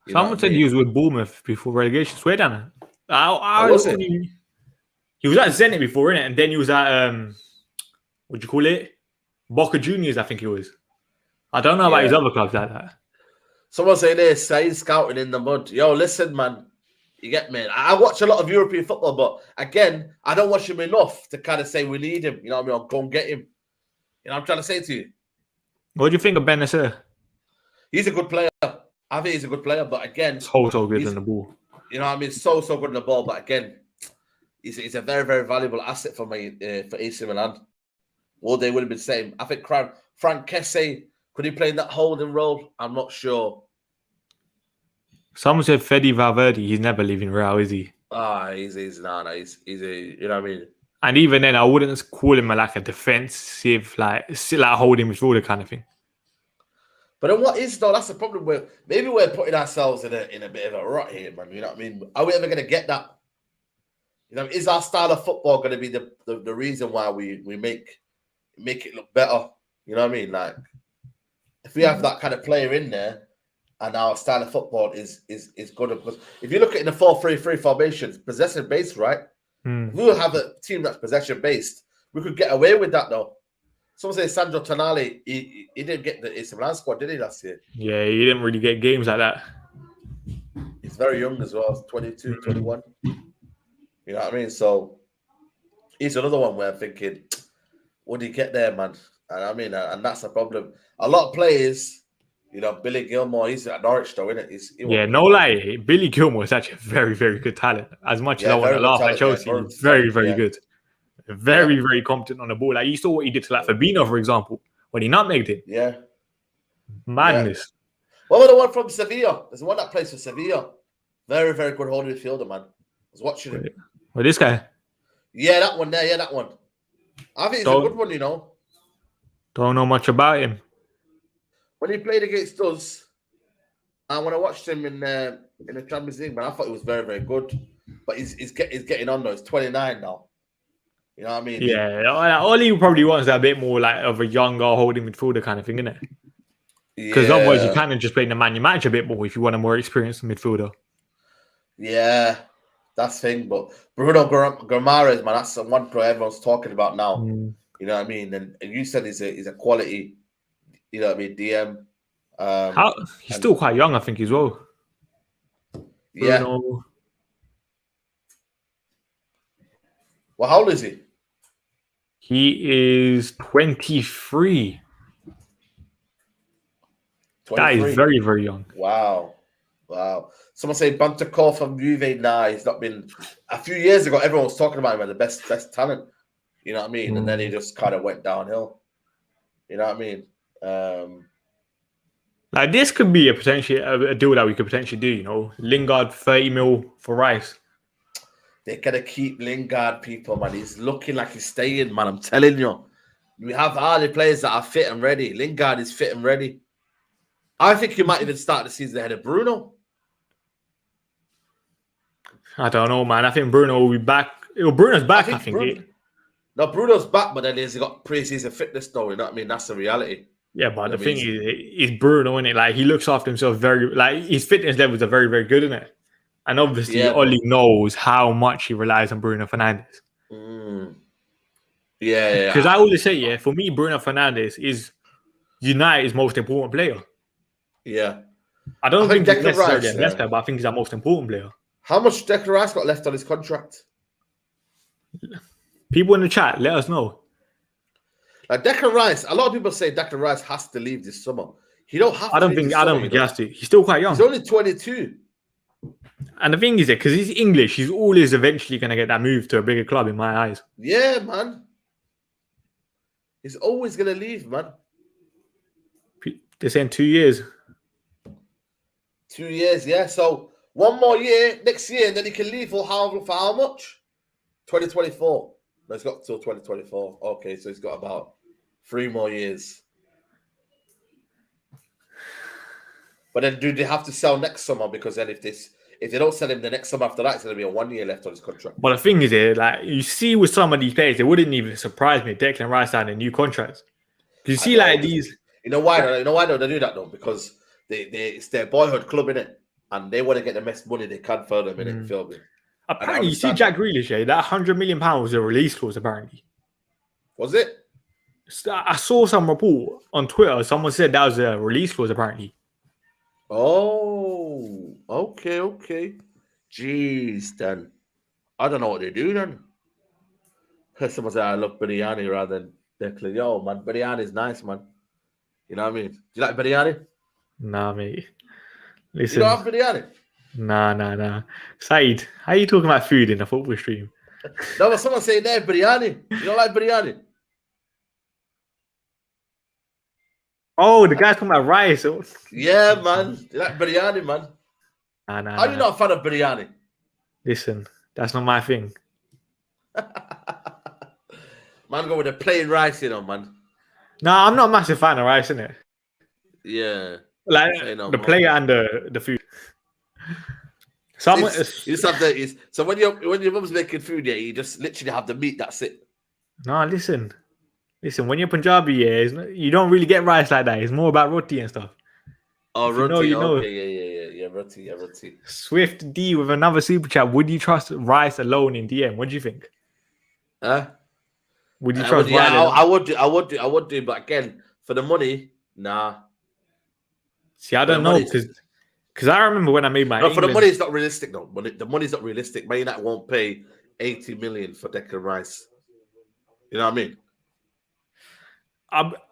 Someone said he was with Bournemouth before relegation. Swear down. He was at Zenit before, innit? And then he was at what do you call it? Boca Juniors, I think he was. I don't know about his other clubs like that. Someone saying this, he's scouting in the mud. Yo, listen, man. You get me? I watch a lot of European football, but again, I don't watch him enough to kind of say we need him. You know what I mean? I'll go and get him. I'm trying to say to you. What do you think of Benacer? He's a good player. I think he's a good player, but again, so good on the ball. You know what I mean? So good on the ball, but again, he's a very, very valuable asset for me for AC Milan. Well, they would have been saying. I think Frank Kessie, could he play in that holding role? I'm not sure. Someone said Fede Valverde. He's never leaving Real, is he? He's you know what I mean. And even then, I wouldn't call him like a defensive, like holding midfielder kind of thing. But then what is though? That's the problem. Maybe we're putting ourselves in a bit of a rut here, man. You know what I mean? Are we ever going to get that? Is our style of football going to be the reason why we make it look better? You know what I mean? Like, if we have that kind of player in there, and our style of football is good, because if you look at in the 4-3-3 formations, possession based, right? If we will have a team that's possession based, we could get away with that though. Someone say Sandro Tonali, he didn't get the AC Milan squad, did he, last year? Yeah, he didn't really get games like that. He's very young as well, 22, 21. You know what I mean? So he's another one where I'm thinking, would he get there, man? And I mean, and that's the problem. A lot of players, Billy Gilmore, he's at Norwich though, isn't it? No lie. Billy Gilmore is actually a very, very good talent. As much as I want to laugh at Chelsea, he's very, very good. Very, very competent on the ball. Like, you saw what he did to Fabinho, for example, when he nutmegged him. Yeah. Madness. What about the one from Sevilla? There's one that plays for Sevilla. Very, very good holding midfielder, man. I was watching him. Well, this guy? Yeah, that one there. Yeah, that one. I think he's a good one, Don't know much about him. When he played against us, and when I watched him in the Champions League, man, I thought he was very, very good. But he's getting on though. He's 29 now. You know what I mean? Yeah, all he probably wants is a bit more like of a younger holding midfielder kind of thing, isn't it? Because otherwise you kind of just play the man you match a bit more if you want a more experienced midfielder. Yeah, that's the thing. But Bruno Guimaraes, man, that's the one player everyone's talking about now. You know what I mean? And you said he's a quality, you know what I mean, DM. He's still quite young, I think, as well. Yeah. Bruno. Well, how old is he? He is 23. 23. That is very, very young. Wow. Someone say Bentancur from Juve. Nah, he's not been. A few years ago, everyone was talking about him as the best talent. You know what I mean? And then he just kind of went downhill. You know what I mean? Like, this could be a deal that we could potentially do. Lingard 30 mil for Rice. They're gonna keep Lingard, people, man. He's looking like he's staying, man. I'm telling you. We have all the players that are fit and ready. Lingard is fit and ready. I think he might even start the season ahead of Bruno. I don't know, man. I think Bruno will be back. Bruno's back, I think. No, Bruno's back, but then he's got pre-season fitness, though. You know what I mean? That's the reality. Yeah, but the thing is Bruno, isn't it? Like, he looks after himself his fitness levels are very, very good, isn't it? And obviously, Oli knows how much he relies on Bruno Fernandes. Yeah. Because I always say, for me, Bruno Fernandes is United's most important player. Yeah. I don't think he's necessarily a Leicester, but I think he's our most important player. How much Declan Rice got left on his contract? People in the chat, let us know. Like Declan Rice, a lot of people say Declan Rice has to leave this summer. He don't have to. I don't think he has to. He's still quite young. He's only 22. And the thing is, because he's English, he's always eventually going to get that move to a bigger club in my eyes. Yeah, man. He's always going to leave, man. They're saying 2 years. 2 years, yeah. So 1 more year, next year, and then he can leave for how much? 2024. No, he's got till 2024. Okay, so he's got about 3 more years. But then do they have to sell next summer? Because then if they don't sell him the next summer after that, it's going to be a 1 year left on his contract. But the thing is, like, you see with some of these players, it wouldn't even surprise me if Declan Rice signed a new contract. You see, like, these... You know why don't they do that, though? Because it's their boyhood club, innit? And they want to get the best money they can for them, innit? Feel me? Apparently, you see Jack Grealish, that £100 million was a release clause, apparently. Was it? I saw some report on Twitter. Someone said that was a release clause, apparently. Oh, okay. Jeez, then. I don't know what they do, then. Someone said, I love biryani rather than Declan. Yo, man, biryani's nice, man. You know what I mean? Do you like biryani? Nah, mate. Listen. You don't have biryani? Nah. Saeed, how are you talking about food in a football stream? No, but someone saying there, biryani. You don't like biryani? Oh, the guy's talking about rice. Yeah, man. You like biryani, man? Nah. How are you not a fan of biryani? Listen, that's not my thing. Man, go with the plain rice, man. No, I'm not a massive fan of rice, innit? Yeah. Like the player and the food. So when your mum's making food, you just literally have the meat. That's it. No, listen. When you're Punjabi, you don't really get rice like that. It's more about roti and stuff. Oh, roti. Yeah, roti. Swift D with another super chat. Would you trust rice alone in DM? What do you think? Would you trust Riley? I would do. But again, for the money, nah. See, I don't know because I remember when I made my. No, for the money, it's not realistic though. The money's not realistic. Man United won't pay 80 million for Declan Rice. You know what I mean?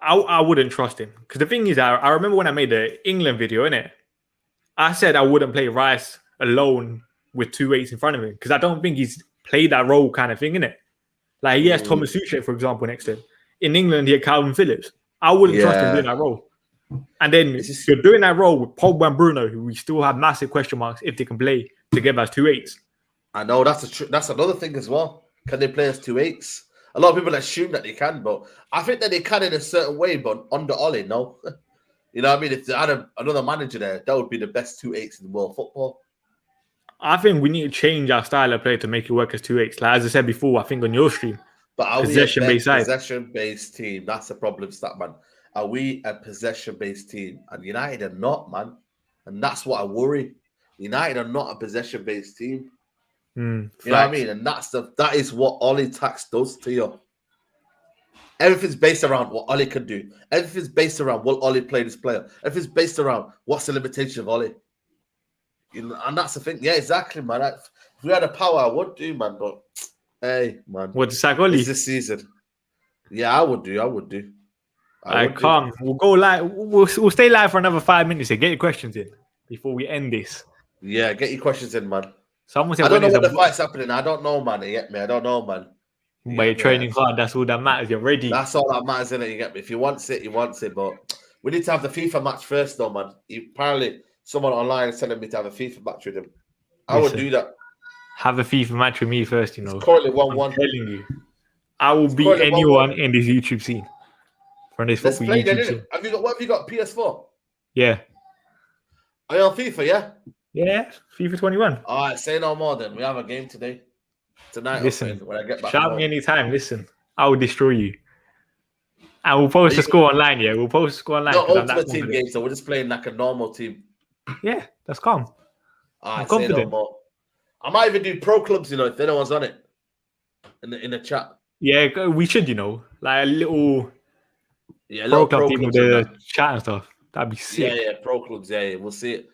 I wouldn't trust him because the thing is, I remember when I made the England video, innit? I said I wouldn't play Rice alone with 2 8s in front of him because I don't think he's played that role kind of thing, innit? Like he has Thomas Tuchel, for example, next to him. In England, he had Calvin Phillips. I wouldn't trust him doing that role. And then you're doing that role with Pogba and Bruno, who we still have massive question marks if they can play together as 2 8s. I know that's another thing as well. Can they play as 2 8s? A lot of people assume that they can, but I think that they can in a certain way. But under Ole, no. You know what I mean? If they had another manager there, that would be the best 2 8s in world football. I think we need to change our style of play to make it work as 2 8s. Like as I said before, I think on your stream, but are possession-based team? That's the problem, Statman. Are we a possession-based team? And United are not, man. And that's what I worry. United are not a possession-based team. You know what I mean? And that is what Ole Tax does to you. Everything's based around what Ole can do. Everything's based around what Ole played this player. Everything's based around what's the limitation of Ole. You know, and that's the thing. Yeah, exactly, man. If we had the power, I would do, man. But hey, man. What, sack Ole? It's this season. Yeah, I would do. Calm. We'll go live. We'll stay live for another 5 minutes here. Get your questions in before we end this. Yeah, get your questions in, man. Someone said, I don't know what the fight's happening. I don't know, man. You get me? I don't know, man. But you're training hard. That's all that matters. You're ready. That's all that matters, innit? You get me? If he wants it, he wants it. But we need to have the FIFA match first, though, man. Apparently, someone online is telling me to have a FIFA match with him. I would do that. Have a FIFA match with me first, you know. It's currently 1-1. I'm telling you. I will beat anyone 1-1 in this YouTube scene. From this Let's play YouTube then, scene. What have you got? PS4? Yeah. Are you on FIFA, yeah? Yeah, FIFA 21. All right, say no more then. We have a game today. Tonight, listen, when I get back. Shout me anytime. Listen, I will destroy you. And we'll post a score online, yeah? We'll post a score online. Not ultimate team game, so we're just playing like a normal team. Yeah, that's calm. All right, say no more. I might even do pro clubs, you know, if anyone's on it. In the chat. Yeah, we should, you know. Like a little pro club team with the chat and stuff. That'd be sick. Yeah, pro clubs, yeah. We'll see it.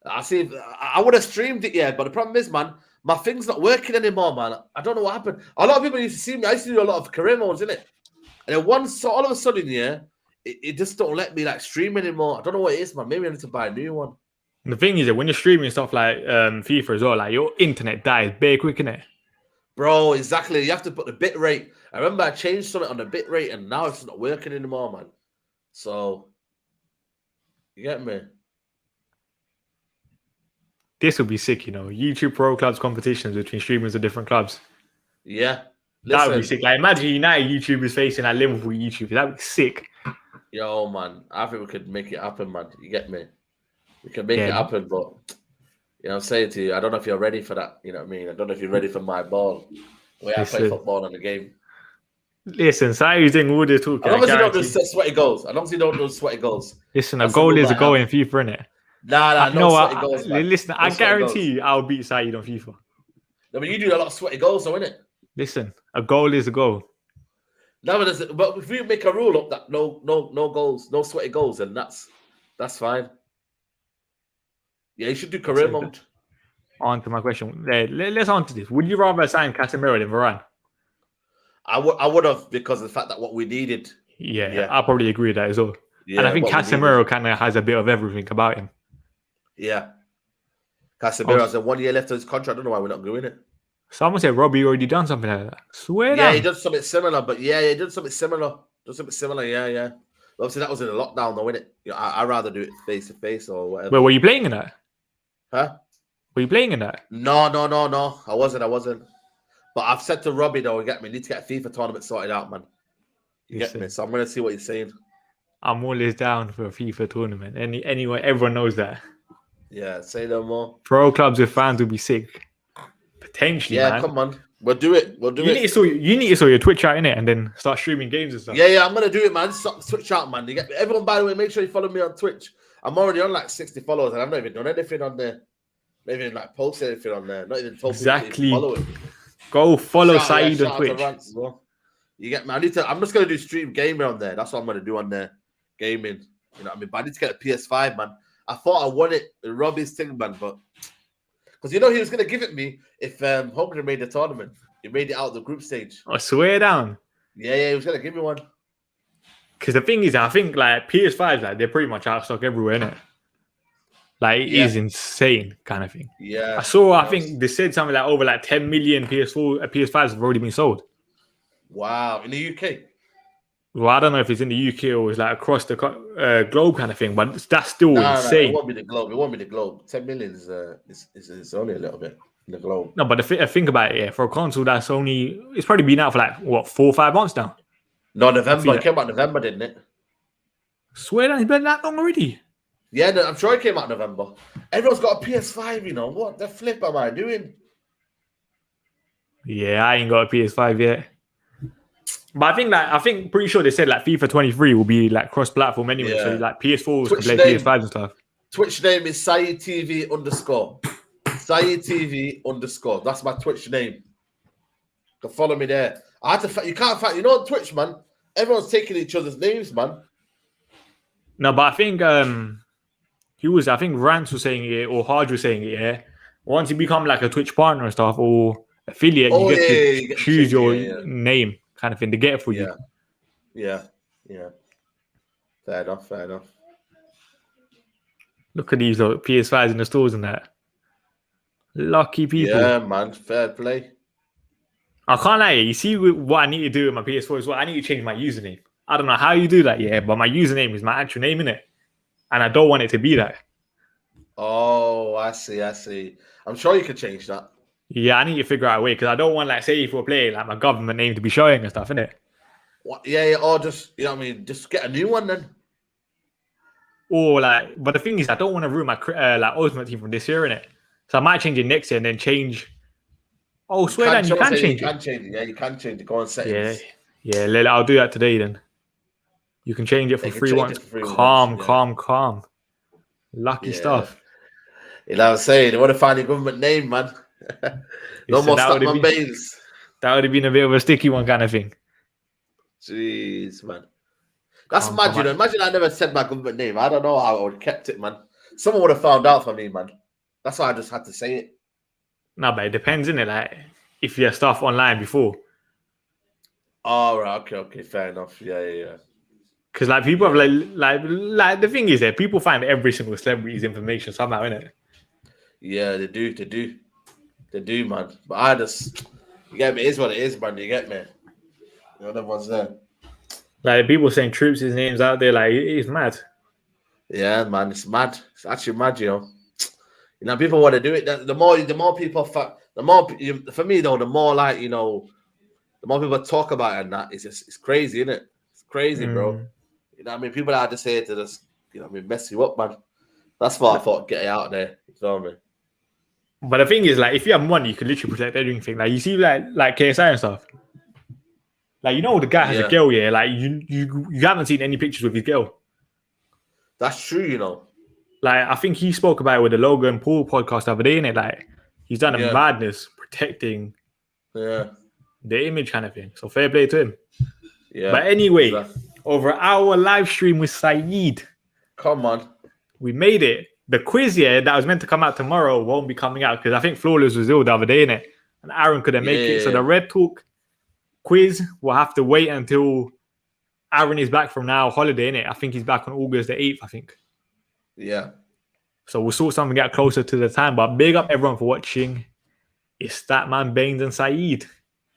I would have streamed it, yeah, but the problem is, man, my thing's not working anymore, man. I don't know what happened. A lot of people used to see me. I used to do a lot of career modes, innit? And then all of a sudden, yeah, it just don't let me like stream anymore. I don't know what it is, man. Maybe I need to buy a new one. And the thing is that when you're streaming stuff like FIFA as well, like your internet dies very quick, innit? Bro, exactly. You have to put the bit rate. I remember I changed something on the bit rate, and now it's not working anymore, man. So, you get me? This would be sick, you know. YouTube Pro Clubs competitions between streamers of different clubs. Yeah. That would be sick. Like, imagine United YouTubers facing at Liverpool YouTubers. That would be sick. Yo, man. I think we could make it happen, man. You get me? We can make it happen, but you know, I'm saying to you, I don't know if you're ready for that. You know what I mean? I don't know if you're ready for my ball. The way I play football in the game. Listen, Sari's doing all this talking. As long as you don't do sweaty goals. As long as you don't do sweaty goals. Listen, a goal is a goal in FIFA, innit? Nah, no sweaty goals, man. Listen, I guarantee you I'll beat Saeed on FIFA. No, but you do a lot of sweaty goals, though, innit? Listen, a goal is a goal. No, but if we make a rule up that no goals, no sweaty goals, then that's fine. Yeah, you should do career mode. On to my question. Let's on to this. Would you rather sign Casemiro than Varane? I would have, because of the fact that what we needed. Yeah, I probably agree with that as well. Yeah, and I think Casemiro kind of has a bit of everything about him. Yeah. Casemiro has a 1 year left of his contract. I don't know why we're not doing it. Someone said Robbie already done something like that. Swear down. He did something similar, but he did something similar. Yeah. Obviously, that was in a lockdown, though, innit? I'd rather do it face to face or whatever. Wait, were you playing in that? Huh? Were you playing in that? No. I wasn't. But I've said to Robbie, though, we need to get a FIFA tournament sorted out, man. You get me? So I'm going to see what he's saying. I'm always down for a FIFA tournament. Anyway, everyone knows that. Yeah, say no more. Pro clubs with fans will be sick. Potentially, man. Yeah, come on. We'll do it. You need to sort your Twitch out, innit? And then start streaming games and stuff. Yeah, I'm going to do it, man. Twitch out, man. You get me? Everyone, by the way, make sure you follow me on Twitch. I'm already on like 60 followers and I've not even done anything on there. Not even like posted anything on there. Not even told people to follow it. Go follow Saeed on Twitch. Well. You get me? I'm just gonna do stream gaming on there. That's what I'm gonna do on there, gaming. You know what I mean? But I need to get a PS5, man. I thought I won it, Robbie's thing, man, but because he was gonna give it me if Hungary made the tournament. He made it out of the group stage. I swear down. Yeah, he was gonna give me one. Because the thing is, I think like PS5s, like they're pretty much out of stock everywhere, innit? Like it is insane, kind of thing. Yeah. I think they said something like over like 10 million PS5s have already been sold. Wow, in the UK. Well, I don't know if it's in the UK or it's like across the globe kind of thing, but that's still insane. No, it won't be the globe. It won't be the globe. 10 million is only a little bit in the globe. No, but think about it. Yeah, for a console, it's probably been out for like what 4 or 5 months now. No, November. It came out November, didn't it? Swear that it's been that long already. Yeah, I'm sure it came out November. Everyone's got a PS5, you know. What the flip am I doing? Yeah, I ain't got a PS5 yet. But I think pretty sure they said like FIFA 23 will be like cross-platform anyway. Yeah. So like PS4s can play PS5s and stuff. Twitch name is SaeedTV_. SaeedTV_. That's my Twitch name. You can follow me there. I had to. You can't find. You know, on Twitch, man. Everyone's taking each other's names, man. No, but I think I think Rance was saying it or Hard was saying it. Yeah. Once you become like a Twitch partner and stuff or affiliate, you get to choose your name. Kind of thing to get it for you. Yeah. Fair enough. Look at these PS5s in the stores and that. Lucky people. Yeah, man. Fair play. I can't lie. You see what I need to do with my PS4 is I need to change my username. I don't know how you do that, but my username is my actual name, innit? And I don't want it to be that. Oh, I see. I'm sure you can change that. Yeah, I need to figure out a way because I don't want, like, say if we're playing, like, my government name to be showing and stuff, innit? What? Yeah, or just, you know what I mean, just get a new one then. Or, like, but the thing is, I don't want to ruin my, like, Ultimate Team from this year, innit? So I might change it next year and then change. Oh, swear that you can change it. You can change it. Yeah, you can change it. Go on settings. Yeah, I'll do that today then. You can change it for free once. Calm. Lucky stuff. You know what I'm saying? They want to find your government name, man. No more Statman Bains. That would have been a bit of a sticky one kind of thing. Jeez, man. That's mad, you know. Imagine I never said my government name. I don't know how I would have kept it, man. Someone would have found out for me, man. That's why I just had to say it. No, but it depends, innit? Like, if you have stuff online before. Oh, right. Okay. Fair enough. Yeah. Because, like, people have, like, the thing is that people find every single celebrity's information somehow, innit? Yeah, they do, man. But I just, you get me, it is what it is, man. You get me? The other one's there. Like, people saying Troops' names out there, like, it's mad. Yeah, man, it's mad. It's actually mad, you know. You know, people want to do it. The more people, for me, though, the more, like, you know, the more people talk about it and that, it's crazy, isn't it? It's crazy, bro. You know what I mean? People had to say it to just, you know what I mean, mess you up, man. That's why I thought, get it out there. You know what I mean? But the thing is, like, if you have money, you can literally protect everything. Like, you see, like KSI and stuff. Like, you know, the guy has a girl, yeah. Like, you haven't seen any pictures with his girl. That's true, you know. Like, I think he spoke about it with the Logan Paul podcast the other day, innit? Like, he's done a madness protecting the image kind of thing. So fair play to him. Yeah. But anyway, over our live stream with Saeed. Come on. We made it. The quiz, that was meant to come out tomorrow won't be coming out because I think Flawless was ill the other day, innit? And Aaron couldn't make it. So the Red Talk quiz will have to wait until Aaron is back from now holiday, innit? I think he's back on August the 8th, I think. Yeah. So we'll sort something out closer to the time. But big up everyone for watching. It's Statman Bains and Saeed.